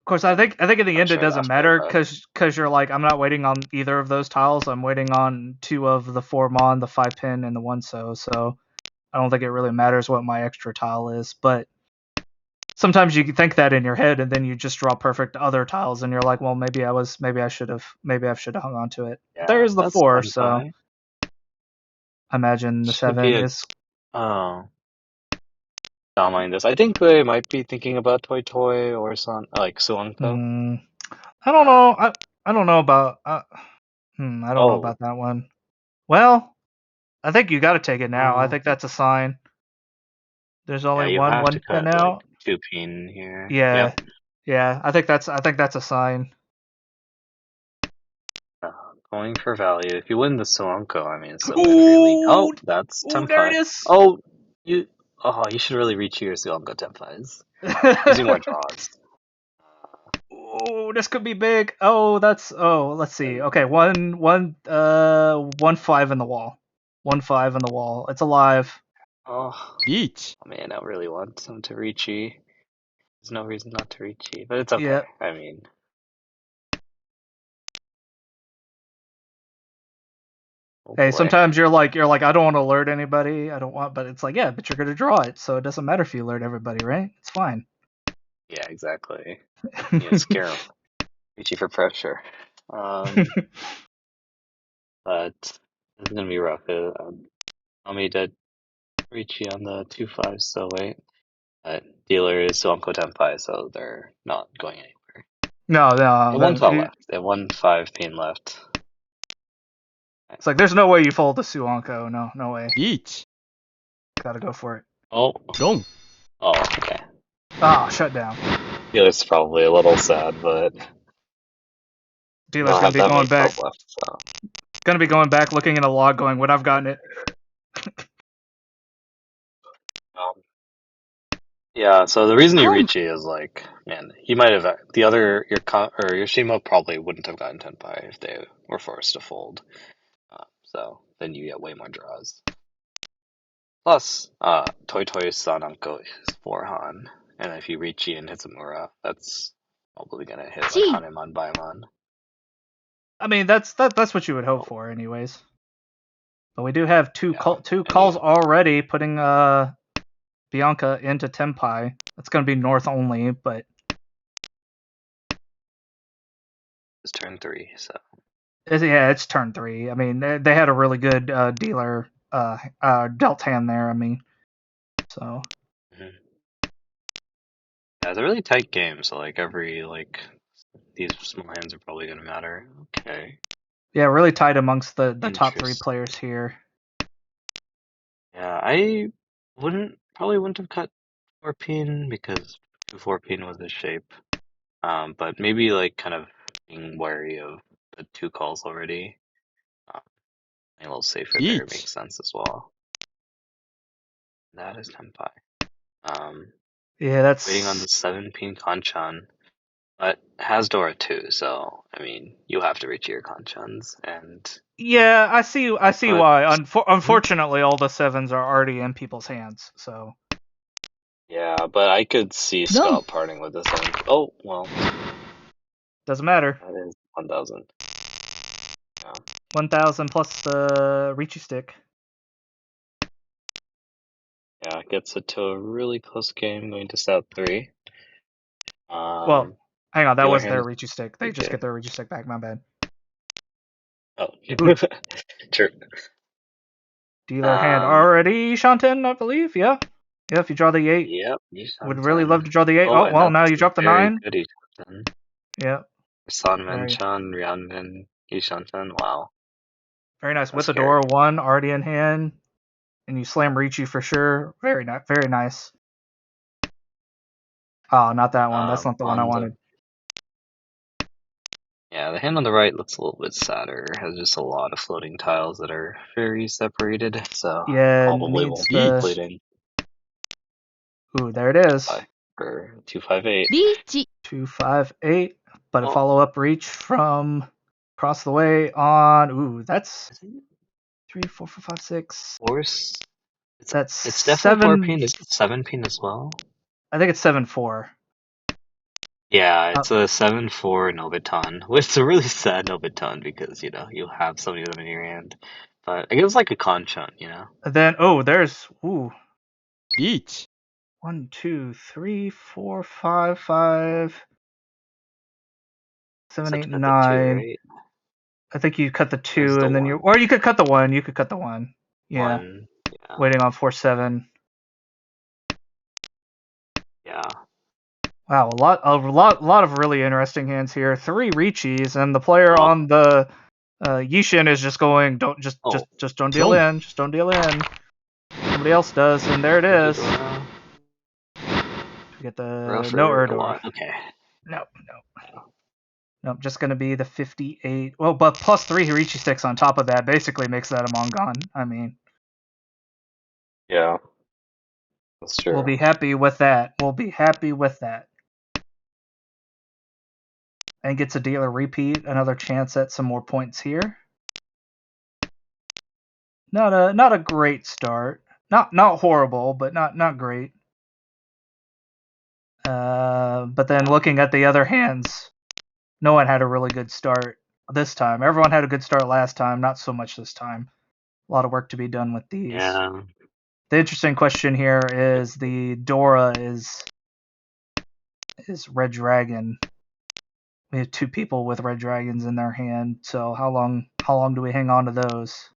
Speaker 1: course, I think in the end it
Speaker 3: Sure,
Speaker 1: doesn't
Speaker 3: that's
Speaker 1: matter
Speaker 3: fair,
Speaker 1: because you're like, I'm not waiting on either of those tiles. I'm waiting on 2 of the 4-mon, the 5-pin, and the 1-so. So I don't think it really matters what my extra tile is. But sometimes you think that in your head, and then you just draw perfect other tiles, and you're like, well, maybe I should have hung on to it.
Speaker 3: Yeah,
Speaker 1: There's the
Speaker 3: that's
Speaker 1: 4, so
Speaker 3: Tenpai.
Speaker 1: I imagine the
Speaker 3: Should be
Speaker 1: 7
Speaker 3: a.
Speaker 1: is.
Speaker 3: Oh, don't mind this. I think they might be thinking about Toy Toy or like Suanko.
Speaker 1: I don't know. I don't know about. I don't know
Speaker 3: Oh,
Speaker 1: about that one. Well, I think you got to take it now. I
Speaker 3: oh,
Speaker 1: think that's a sign. There's
Speaker 3: yeah.
Speaker 1: only
Speaker 3: You have to
Speaker 1: 1 pin
Speaker 3: cut like
Speaker 1: out.
Speaker 3: 2-pin here.
Speaker 1: Yeah,
Speaker 3: Yep.
Speaker 1: yeah. I think that's a sign.
Speaker 3: Uh, Going for value. If you win the Suanko, I mean, it's so good for your league.
Speaker 1: Ooh,
Speaker 3: Oh, that's
Speaker 1: ooh, there it
Speaker 3: Tenpai.
Speaker 1: is.
Speaker 3: Oh, you. Oh, you should really reach your Suanko Tenpais. Using more draws.
Speaker 1: Ooh, this could be big. Oh, that's. Oh, let's see. Okay, 1-5 in the wall. 1-5 in the wall. It's alive.
Speaker 3: Oh,
Speaker 2: Each.
Speaker 3: man, I really want him to reach you. There's no reason not to reach you, but it's okay.
Speaker 1: Yeah.
Speaker 3: I mean, oh
Speaker 1: Hey,
Speaker 3: boy.
Speaker 1: sometimes you're like, I don't want to alert anybody. I don't want, but it's like, yeah, but you're gonna draw it, so it doesn't matter if you alert everybody, right? It's fine.
Speaker 3: Yeah, exactly. You know, scare him. Reach you for pressure. But it's gonna be rough. Tell me to reach you on the 2-5, so wait. Dealer is Suanko Tenpai, so they're not going anywhere.
Speaker 1: No,
Speaker 3: They have one tile
Speaker 1: it,
Speaker 3: left. They have 1-5 pin left.
Speaker 1: it's like there's no way you fold the Suanko. No way.
Speaker 2: Each.
Speaker 1: Gotta go for it.
Speaker 3: Oh,
Speaker 2: Long.
Speaker 3: oh, okay.
Speaker 1: Ah, shut down.
Speaker 3: Dealer's probably a little sad, but
Speaker 1: Dealer's
Speaker 3: not
Speaker 1: gonna
Speaker 3: have
Speaker 1: be
Speaker 3: that
Speaker 1: going
Speaker 3: many
Speaker 1: back.
Speaker 3: tiles left, so.
Speaker 1: Looking in the log, going, "Would I've gotten it?"
Speaker 3: Um, Yeah, so the reason you reach is like, man, he might have the other your Shima probably wouldn't have gotten Tenpai if they were forced to fold. So then you get way more draws. Plus, Toy Toy's Sananko is 4-Han, and if you reach and Hitsumura, that's probably gonna hit like Hanemon Baimon.
Speaker 1: I mean, that's what you would hope for, anyways. But we do have two calls already, putting Bianca into Tenpai. That's gonna be north only, but
Speaker 3: It's turn 3, so.
Speaker 1: it's turn 3. I mean, they had a really good dealer dealt hand there. I mean, so.
Speaker 3: Mhm. Yeah, it's a really tight game, so like these small hands are probably gonna matter. Okay.
Speaker 1: Yeah, really tight amongst the top 3
Speaker 3: Interesting.
Speaker 1: players here.
Speaker 3: Yeah, I probably wouldn't have cut 4-pin because 4-pin was the shape. But maybe like kind of being wary of the 2 calls already. A little safer there
Speaker 2: Each.
Speaker 3: makes sense as well. That is Tenpai.
Speaker 1: Yeah, that's
Speaker 3: Waiting on the 7-pin Kanchan, but has Dora too, so I mean you have to reach your Kanchans and
Speaker 1: yeah. I see
Speaker 3: but
Speaker 1: why. Unfortunately, all the 7s are already in people's hands. So
Speaker 3: yeah, but I could see Scott parting with this one. Oh well,
Speaker 1: doesn't matter.
Speaker 3: that is 1,000. Yeah.
Speaker 1: 1,000 plus the Richu stick.
Speaker 3: Yeah, gets it to a really close game, going to set 3.
Speaker 1: Well, hang on, that
Speaker 3: dealer
Speaker 1: was
Speaker 3: hand
Speaker 1: their
Speaker 3: is
Speaker 1: Ricci stick. They just
Speaker 3: okay.
Speaker 1: get their Ricci stick back. My bad.
Speaker 3: Oh,
Speaker 1: Ooh,
Speaker 3: true.
Speaker 1: dealer hand
Speaker 3: Um,
Speaker 1: already, Shanten, I believe. Yeah. Yeah, if you draw the 8.
Speaker 3: yep,
Speaker 1: Would really
Speaker 3: Yishanten.
Speaker 1: love to draw the 8.
Speaker 3: Oh,
Speaker 1: Oh,
Speaker 3: and
Speaker 1: well, now
Speaker 3: that's
Speaker 1: you drop the
Speaker 3: very
Speaker 1: 9.
Speaker 3: good Yishanten.
Speaker 1: Yeah.
Speaker 3: Sanmen
Speaker 1: Very,
Speaker 3: Chan, Ryanmen, Yishanten. Wow,
Speaker 1: very nice.
Speaker 3: that's
Speaker 1: With
Speaker 3: scary.
Speaker 1: Adora 1 already in hand. And you slam Ricci for sure. Very nice. Very nice. Oh, not that one. That's not the one I
Speaker 3: On the
Speaker 1: wanted.
Speaker 3: Yeah, the hand on the right looks a little bit sadder. It has just a lot of floating tiles that are very separated, so
Speaker 1: Yeah,
Speaker 3: probably
Speaker 1: needs
Speaker 3: won't be
Speaker 1: the.
Speaker 3: completing
Speaker 1: Ooh, there it is.
Speaker 3: for 258.
Speaker 2: リーチ
Speaker 1: 258. But a
Speaker 3: Oh,
Speaker 1: follow up reach from across the way on. Ooh, that's
Speaker 3: isn't it
Speaker 1: 3, 4, 5, 5, 6.
Speaker 3: force?
Speaker 1: That's
Speaker 3: It's definitely 4
Speaker 1: 7.
Speaker 3: pin. Is it 7 pin as well?
Speaker 1: I think it's 7-4.
Speaker 3: Yeah, it's a 7-4 Nobiton, which is a really sad Nobiton because, you have so many of them in your hand. But I guess it's like a Conchon,
Speaker 1: Then there's
Speaker 2: リーチ
Speaker 1: 1, 2, 3, 4, 5, 5, 7,
Speaker 3: Just have
Speaker 1: 8,
Speaker 3: to cut the 2,
Speaker 1: 9.
Speaker 3: right?
Speaker 1: I think you cut the
Speaker 3: There's
Speaker 1: 2
Speaker 3: the
Speaker 1: and then
Speaker 3: 1.
Speaker 1: or you could cut the 1. You could cut the 1. Yeah.
Speaker 3: 1. Yeah.
Speaker 1: Waiting on 4-7.
Speaker 3: Yeah.
Speaker 1: Wow, a lot of really interesting hands here. 3 Riches, and the player
Speaker 3: Oh.
Speaker 1: on the Yishin is just going, don't
Speaker 3: Oh.
Speaker 1: just don't deal
Speaker 2: Boom.
Speaker 1: in, just don't deal in. Somebody else does, and there it is.
Speaker 3: Dora.
Speaker 1: We get the no
Speaker 3: For a
Speaker 1: Erdor.
Speaker 3: lot. Okay.
Speaker 1: Nope, just gonna be the 58. Well, but plus 3 Hirichi sticks on top of that basically makes that a Mangan. I mean,
Speaker 3: Yeah, that's
Speaker 1: we'll
Speaker 3: true.
Speaker 1: be happy with that. We'll be happy with that. And gets a dealer repeat, another chance at some more points here. Not a great start. Not horrible, but not great. But then looking at the other hands, no one had a really good start this time. Everyone had a good start last time, not so much this time. A lot of work to be done with these.
Speaker 3: Yeah.
Speaker 1: The interesting question here is the Dora is Red Dragon. We have 2 people with Red Dragons in their hand, so how long do we hang on to those?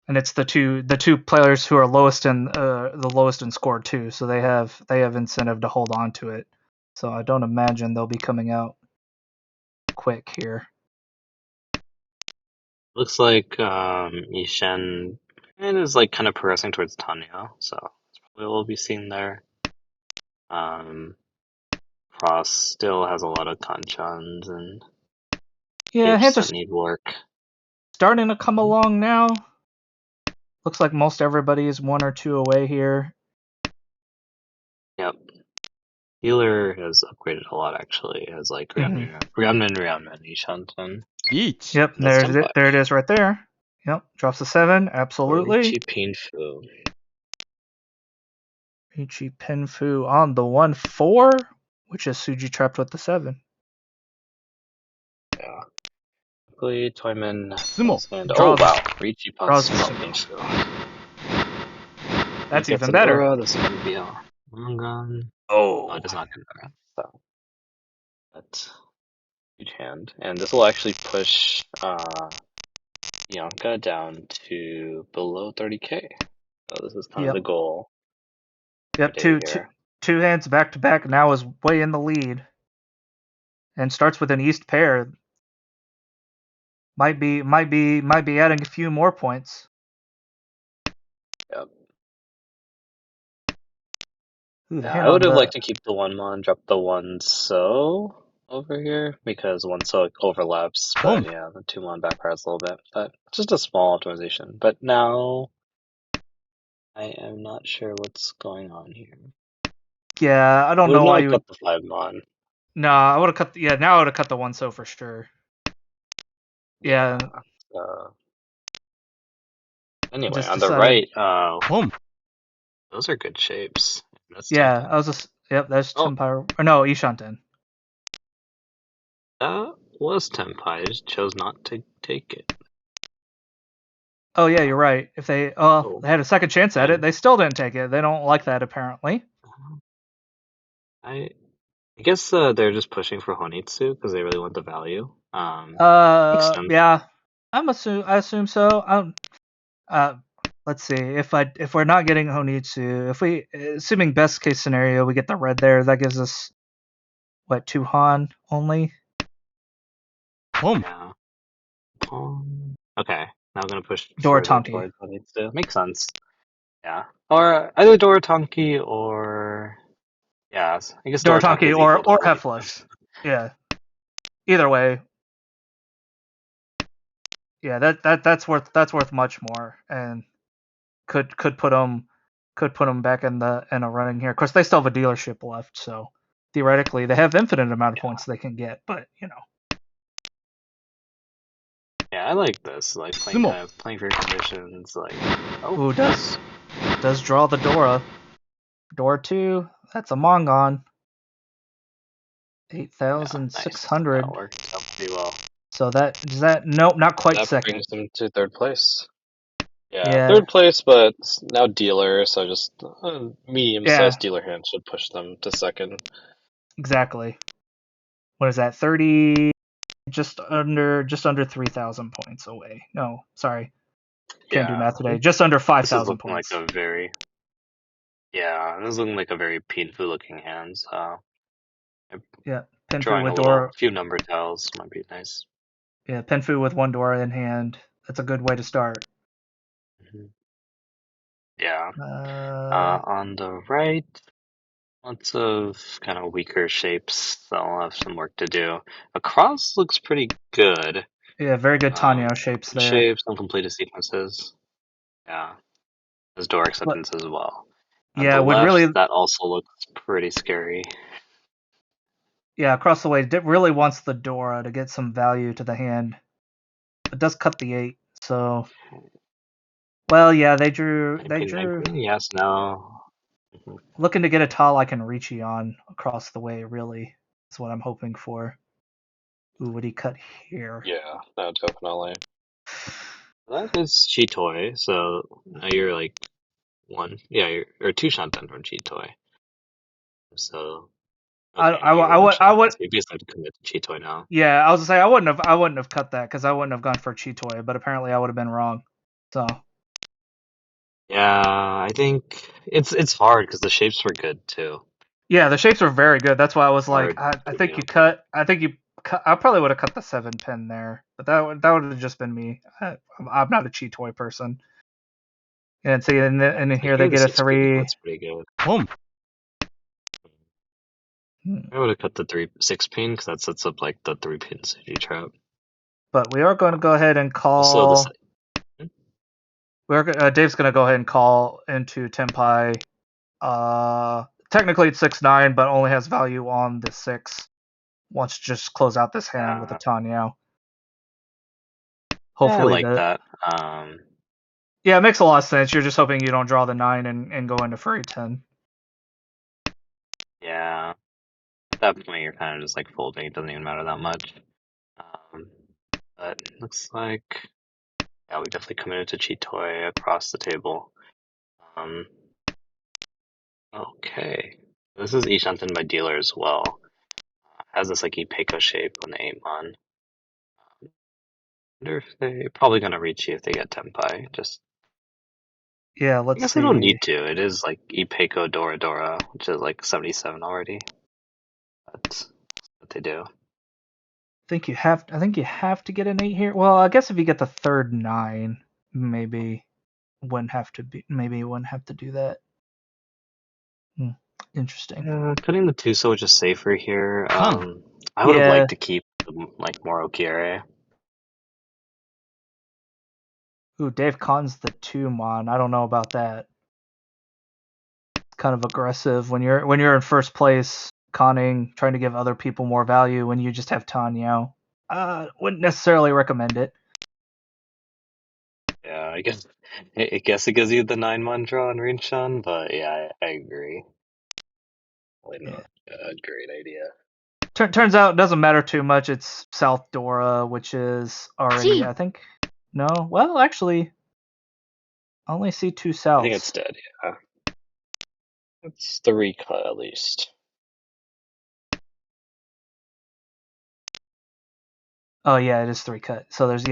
Speaker 1: And it's the two players who are the lowest in score too, so they have incentive to hold on to it. So I don't imagine they'll be coming out quick here.
Speaker 3: Looks like Yishen is like kind of progressing towards Tanya, so that's probably what we'll be seeing there. Cross still has a lot of Kanchans and
Speaker 1: Yeah,
Speaker 3: shapes
Speaker 1: hands
Speaker 3: that
Speaker 1: are
Speaker 3: need work.
Speaker 1: starting to come along now. Looks like most everybody is 1 or 2 away here.
Speaker 3: Yep. Healer has upgraded a lot actually. It has like Ryanman, Ishanten.
Speaker 2: リーチ
Speaker 1: Yep,
Speaker 3: That's
Speaker 1: there's
Speaker 3: Tempai.
Speaker 1: it. There it is right there. Yep, drops a 7. Absolutely.
Speaker 3: Orichi Pinfu.
Speaker 1: Ichi Penfu on the 1-4, which is Suji trapped with the 7.
Speaker 3: Yeah. Quickly, Toyman.
Speaker 2: スモ
Speaker 3: And oh
Speaker 1: Draws
Speaker 3: wow, Richi
Speaker 1: draws
Speaker 3: Pans
Speaker 1: the
Speaker 3: Small
Speaker 1: Sumo.
Speaker 3: Pinfu.
Speaker 1: That's
Speaker 3: He gets
Speaker 1: even
Speaker 3: an
Speaker 1: better.
Speaker 3: aura. This is going to be a Mangan. Oh, it does not get an aura. So that's huge hand, and this will actually push Bianca down to below 30k. So this is kind of
Speaker 1: Yep.
Speaker 3: the goal
Speaker 1: Yep,
Speaker 3: every day
Speaker 1: two,
Speaker 3: here.
Speaker 1: two hands back to back now is way in the lead. And starts with an East pair. Might be adding a few more points.
Speaker 3: Yep.
Speaker 1: Ooh, the
Speaker 3: Yeah,
Speaker 1: hand
Speaker 3: I would
Speaker 1: on
Speaker 3: have
Speaker 1: the
Speaker 3: liked to keep the one mon, drop the one so over here because one so overlaps. But
Speaker 2: ボン
Speaker 3: yeah, the two mon backfires a little bit. But just a small optimization. But now I am not sure what's going on here.
Speaker 1: Yeah, I don't
Speaker 3: Would have
Speaker 1: know why
Speaker 3: not
Speaker 1: you would
Speaker 3: cut the 5 mon.
Speaker 1: Nah, I would have cut now I would have cut the 1 so for sure. Yeah.
Speaker 3: Uh, anyway,
Speaker 1: Just
Speaker 3: on the
Speaker 1: decided
Speaker 3: right,
Speaker 2: ボン
Speaker 3: those are good shapes. That's
Speaker 1: Yeah,
Speaker 3: Tempai.
Speaker 1: I was just yep, that's
Speaker 3: Oh,
Speaker 1: Tempire. Or no, Ishanten.
Speaker 3: that was Tempai. I just chose not to take it.
Speaker 1: Oh yeah, you're right. If they they had a second chance at it, they still didn't take it. They don't like that apparently.
Speaker 3: I guess they're just pushing for Honitsu because they really want the value. Makes sense.
Speaker 1: Yeah, I assume so. Let's see if we're not getting Honitsu, if we assuming best case scenario we get the red there, that gives us what, 2 Han only.
Speaker 2: Home.
Speaker 3: Yeah. Okay, now I'm gonna push further
Speaker 1: Dorotanki.
Speaker 3: towards Honitsu. Makes sense. Yeah, or either Dorotanki or I guess Dorotanki
Speaker 1: Dorotanki
Speaker 3: is equal to
Speaker 1: or
Speaker 3: Honitsu.
Speaker 1: Heflish. Yeah. Either way. Yeah, that's worth much more, and could put them back in a running here. Of course, they still have a dealership left, so theoretically they have infinite amount of points they can get. But
Speaker 3: Yeah, I like this. Like
Speaker 2: Sumo.
Speaker 3: playing for conditions. Like,
Speaker 1: Ooh, does draw the Dora. Dora 2. That's a Mangan.
Speaker 3: yeah, nice.
Speaker 1: 8,600.
Speaker 3: That worked out pretty well.
Speaker 1: So nope, not quite
Speaker 3: That
Speaker 1: second.
Speaker 3: brings them to third place. Yeah,
Speaker 1: Yeah,
Speaker 3: third place, but now dealer, so just a
Speaker 1: yeah,
Speaker 3: medium-sized dealer hand should push them to second.
Speaker 1: exactly. What is that? 30, just under 3,000 points away. No, sorry, can't do
Speaker 3: Yeah,
Speaker 1: math today. Just under
Speaker 3: this is
Speaker 1: 5,000
Speaker 3: looking like
Speaker 1: points.
Speaker 3: a very this is looking like a very painful looking hand. So
Speaker 1: Yeah, Penfu
Speaker 3: drawing a
Speaker 1: with Dora.
Speaker 3: few number tiles might be nice.
Speaker 1: Yeah, Penfu with 1 Dora in hand. That's a good way to start.
Speaker 3: Mm-hmm. Yeah.
Speaker 1: Uh,
Speaker 3: On the right, lots of kind of weaker shapes. So I'll have some work to do. Across looks pretty good.
Speaker 1: yeah, very good Tanyo shapes
Speaker 3: Good
Speaker 1: there.
Speaker 3: shapes, uncompleted sequences. Yeah. There's door
Speaker 1: But
Speaker 3: acceptance as well. On
Speaker 1: yeah,
Speaker 3: the
Speaker 1: would
Speaker 3: left,
Speaker 1: really,
Speaker 3: that also looks pretty scary.
Speaker 1: yeah, across the way, really wants the Dora to get some value to the hand. It does cut the 8, so well, yeah, they drew.
Speaker 3: Mangan? Yes, no. Mhm.
Speaker 1: Looking to get a tile I can reach on across the way, really, is what I'm hoping for. Ooh, would he cut here?
Speaker 3: Yeah, no, definitely. That is Chitoy, so now you're like or two Shantan from Chitoy. So,
Speaker 1: I,
Speaker 3: okay,
Speaker 1: I,
Speaker 3: now you're
Speaker 1: I
Speaker 3: one
Speaker 1: would, I
Speaker 3: Shantan,
Speaker 1: would,
Speaker 3: so you basically have to commit to Chitoy now.
Speaker 1: yeah, I was gonna say I wouldn't have cut that because I wouldn't have gone for Chitoy, but apparently I would have been wrong. So
Speaker 3: Yeah, I think it's hard because the shapes were good too.
Speaker 1: yeah, the shapes were very good. That's why I was like,
Speaker 3: Hard
Speaker 1: I
Speaker 3: to
Speaker 1: think
Speaker 3: do.
Speaker 1: you cut. I think you. I probably would have cut the 7 pin there, but that would have just been me. I'm not a Chitoy person. And see, and
Speaker 3: I
Speaker 1: here they
Speaker 3: hear the
Speaker 1: get a
Speaker 3: 6 pin.
Speaker 1: 3.
Speaker 3: That's pretty good.
Speaker 2: Home.
Speaker 3: I would have cut the 6 pin because that sets up like the 3 pin Suji trap.
Speaker 1: But we are going to go ahead and
Speaker 3: Also, the
Speaker 1: call. Dave's going to go ahead and call into Tenpai. Technically it's 6-9, but only has value on the 6. Wants to just close out this hand with a Tanyao.
Speaker 3: I
Speaker 1: Hopefully
Speaker 3: like that.
Speaker 1: yeah, it makes a lot of sense. You're just hoping you don't draw the 9 and go into free 10.
Speaker 3: Yeah. At that point, you're kind of just like folding. It doesn't even matter that much. Um, but looks like we definitely committed to Chitoy across the table. Um, okay. This is Ishanten by dealer as well. Has this like Ipeko shape on the 8-mon. Wonder if they're probably gonna reach you if they get Tenpai. Just
Speaker 1: Yeah,
Speaker 3: I
Speaker 1: let's
Speaker 3: guess they don't
Speaker 1: see.
Speaker 3: need to. It is like Ipeko Dora Dora, which is like 77 already. That's what they do.
Speaker 1: I think you have to get an 8 here. Well, I guess if you get the third 9, maybe you wouldn't have to do that. Interesting.
Speaker 3: Cutting the Tuso is just safer here.
Speaker 2: Kan.
Speaker 3: I would have
Speaker 1: Yeah.
Speaker 3: liked to keep like more Okiere.
Speaker 1: Ooh, Dave Kahn's the 2-mon. I don't know about that. It's kind of aggressive when you're in first place, conning, trying to give other people more value when you just have Tanyao. Wouldn't necessarily recommend it.
Speaker 3: Yeah, I guess it gives you the 9-mon draw on Rinshan, but yeah, I agree. Probably
Speaker 1: Yeah.
Speaker 3: not a great idea.
Speaker 1: Turns out it doesn't matter too much. It's South Dora, which is already,
Speaker 2: Gee.
Speaker 1: I think. No, well, actually, I only see 2
Speaker 3: I
Speaker 1: souths.
Speaker 3: think it's dead, yeah. It's 3 cut at least.
Speaker 1: Oh yeah, it is 3 cut. So there's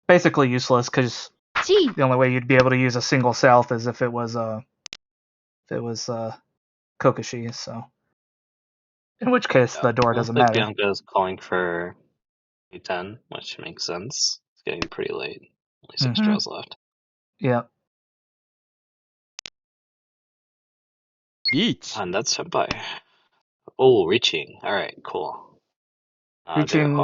Speaker 1: basically useless because the only way you'd be able to use a single south is if it was Kokoshi. So in which case
Speaker 3: Yeah.
Speaker 1: the door
Speaker 3: It looks
Speaker 1: doesn't
Speaker 3: like
Speaker 1: matter.
Speaker 3: Bianca is calling for A10, which makes sense. It's getting pretty late. Only 6
Speaker 1: Mm-hmm.
Speaker 3: draws left.
Speaker 1: Yep.
Speaker 2: Each.
Speaker 3: And that's Senpai. Oh, reaching. Alright, cool. There are
Speaker 1: Reaching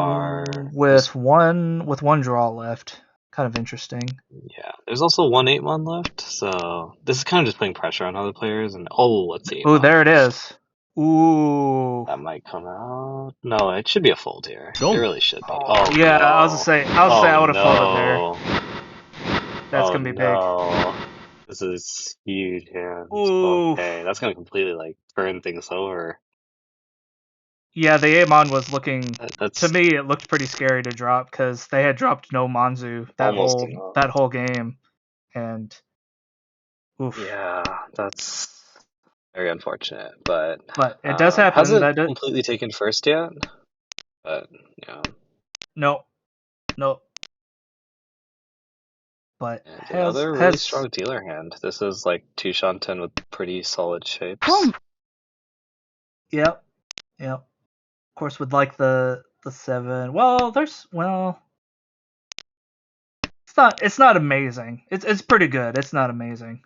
Speaker 1: with one draw left. Kind of interesting.
Speaker 3: yeah. There's also one 8-mon left, so this is kind of just putting pressure on other players. And let's see.
Speaker 1: Ooh, there it is. Ooh.
Speaker 3: That might come out. No, it should be a fold here. It
Speaker 2: Don't.
Speaker 3: really should be.
Speaker 1: Oh,
Speaker 3: Oh
Speaker 1: yeah,
Speaker 3: no.
Speaker 1: I was gonna say I would have folded there.
Speaker 3: No.
Speaker 1: That's
Speaker 3: Oh
Speaker 1: gonna be big.
Speaker 3: no. This is huge hands.
Speaker 1: Ooh.
Speaker 3: Okay, that's gonna completely like turn things over.
Speaker 1: Yeah, the Amon was looking.
Speaker 3: That's
Speaker 1: To me, it looked pretty scary to drop because they had dropped no Manzu
Speaker 3: almost enough.
Speaker 1: that whole game, and oof.
Speaker 3: Yeah, that's very unfortunate. But
Speaker 1: it does happen.
Speaker 3: hasn't completely taken first yet. But yeah.
Speaker 1: No. But
Speaker 3: And
Speaker 1: has
Speaker 3: another really strong dealer hand. This is like 2 Shanten with pretty solid shapes.
Speaker 1: Yep. Of course, with like the 7. It's not amazing. It's pretty good. It's not amazing.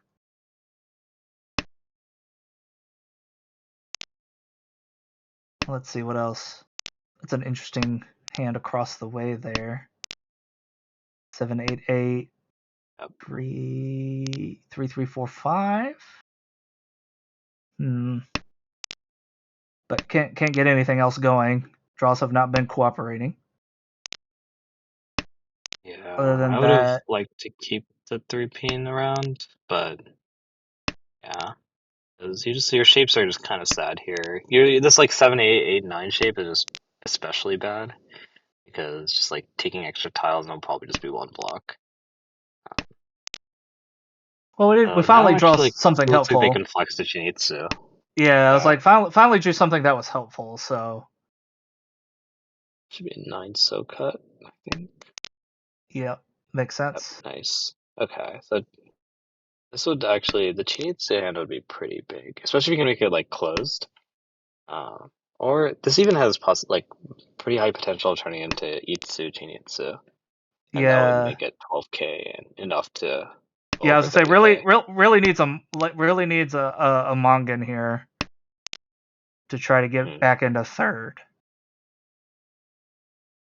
Speaker 1: Let's see what else. It's an interesting hand across the way there. 7-8-8.
Speaker 3: Yep.
Speaker 1: 3-3-4-5. But can't get anything else going. Draws have not been cooperating.
Speaker 3: Yeah,
Speaker 1: Other than
Speaker 3: I would have
Speaker 1: that,
Speaker 3: liked to keep the 3-pin around, but yeah. Because your shapes are just kind of sad here. This like 7-8-8-9 shape is just especially bad. Because just like taking extra tiles and it'll probably just be one block.
Speaker 1: well, we finally draw something
Speaker 3: looks like they
Speaker 1: helpful.
Speaker 3: can flex to Chinitsu.
Speaker 1: Yeah, I was like, finally drew something that was helpful. So
Speaker 3: Should be a 9 so cut, I think.
Speaker 1: yeah, makes sense.
Speaker 3: Yep, nice. Okay, so this would actually the Chinitsu hand would be pretty big, especially if you can make it like closed. Or this even has like pretty high potential of turning into Itsu Chinitsu, and that would make it 12k and enough to.
Speaker 1: Yeah, I was gonna say really needs a Mangan here to try to get back into third.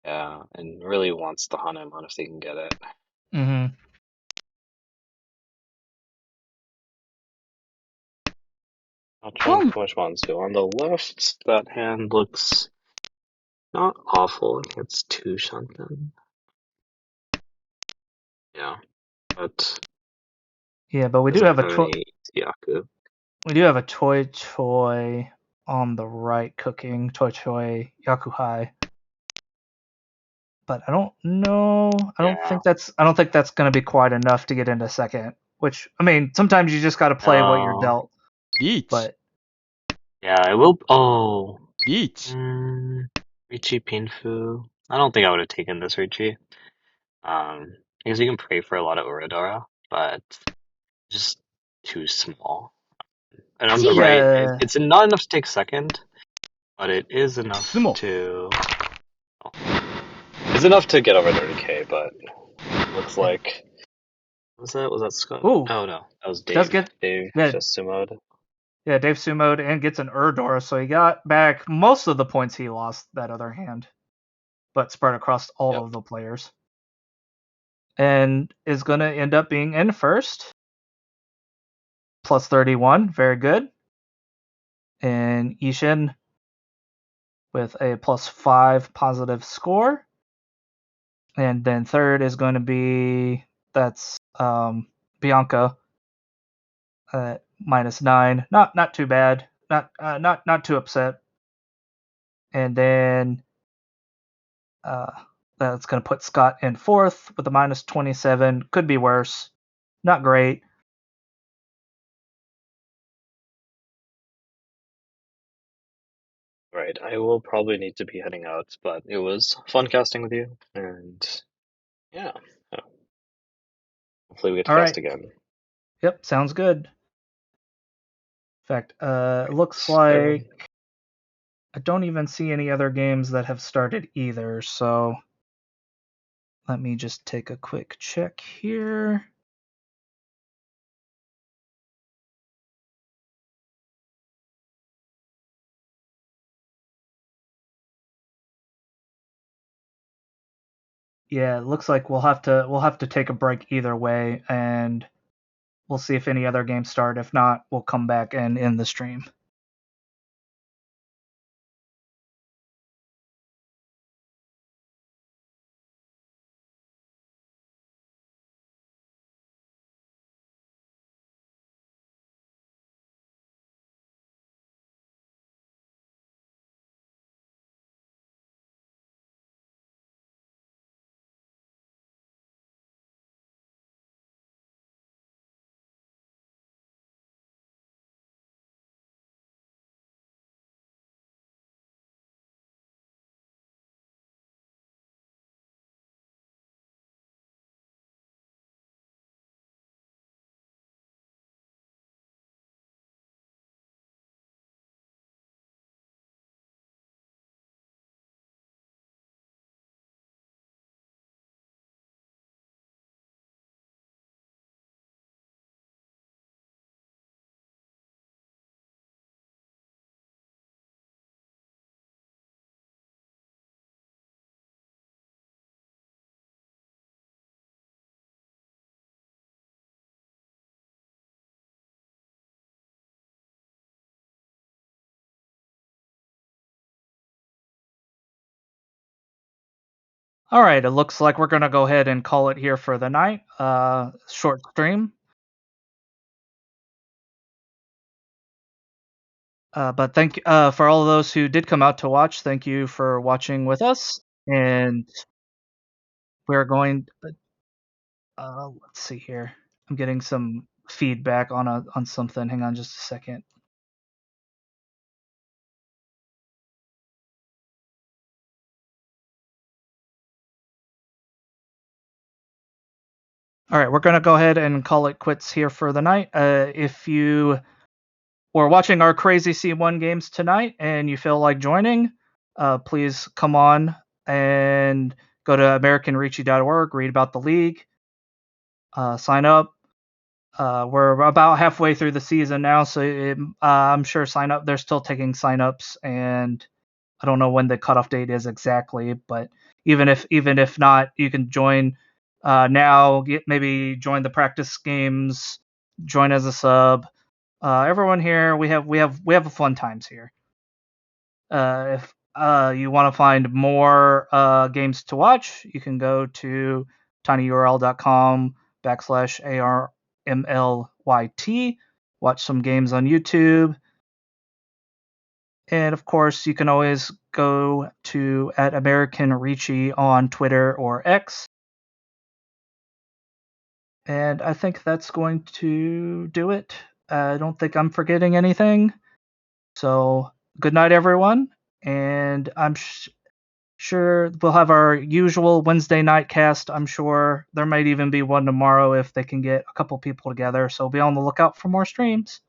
Speaker 3: Yeah, and really wants the Hanemon if they can get it.
Speaker 1: Mm-hmm.
Speaker 3: Not trying too much Manzu. On the left, that hand looks not awful. It's 2 Shanten. Yeah, but
Speaker 1: we do have a
Speaker 3: Yaku.
Speaker 1: We do have a Toy on the right cooking. Toy Yakuhai. But I don't know. I don't think that's going to be quite enough to get into second. Which, I mean, sometimes you just got to play what you're dealt.
Speaker 2: Each.
Speaker 1: But
Speaker 3: yeah, it will. Oh,
Speaker 2: each.
Speaker 3: Richi Pinfu. I don't think I would have taken this Richi. Because you can pray for a lot of Uradara, but just too small. And on the right, it's not enough to take second, but it is enough to. It's enough to get over 30k, but looks like. Was that Scott?
Speaker 1: Ooh.
Speaker 3: Oh no, that was Dave. Dave just sumoed.
Speaker 1: Yeah, Dave sumoed and gets an Urdora, so he got back most of the points he lost that other hand, but spread across all of the players. And is going to end up being in first. Plus 31, very good. And Ishin with a plus 5 positive score. And then third is going to be Bianca at minus 9. Not too bad. Not too upset. And then that's going to put Scott in fourth with a minus 27. Could be worse. not great.
Speaker 3: Right, I will probably need to be heading out, but it was fun casting with you, and yeah, hopefully we get to
Speaker 1: All
Speaker 3: cast
Speaker 1: right.
Speaker 3: again.
Speaker 1: Yep, sounds good. In fact, it looks
Speaker 3: So,
Speaker 1: like I don't even see any other games that have started either, so let me just take a quick check here. Yeah, it looks like we'll have to take a break either way, and we'll see if any other games start. If not, we'll come back and end the stream. All right, it looks like we're gonna go ahead and call it here for the night. Short stream. But thank for all of those who did come out to watch. Thank you for watching with us, and we're going. Let's see here. I'm getting some feedback on something. Hang on just a second. All right, we're gonna go ahead and call it quits here for the night. If you were watching our Crazy C1 games tonight and you feel like joining, please come on and go to AmericanRicci.org, read about the league, sign up. We're about halfway through the season now, so I'm sure sign up. They're still taking sign-ups, and I don't know when the cutoff date is exactly, but even if not, you can join now. Maybe join the practice games, join as a sub. Everyone here, we have fun times here. If you want to find more games to watch, you can go to tinyurl.com/ARMLYT, watch some games on YouTube. And of course, you can always go to at American Ricci on Twitter or X. And I think that's going to do it. I don't think I'm forgetting anything. So good night, everyone. And I'm sure we'll have our usual Wednesday night cast. I'm sure there might even be one tomorrow if they can get a couple people together. So be on the lookout for more streams.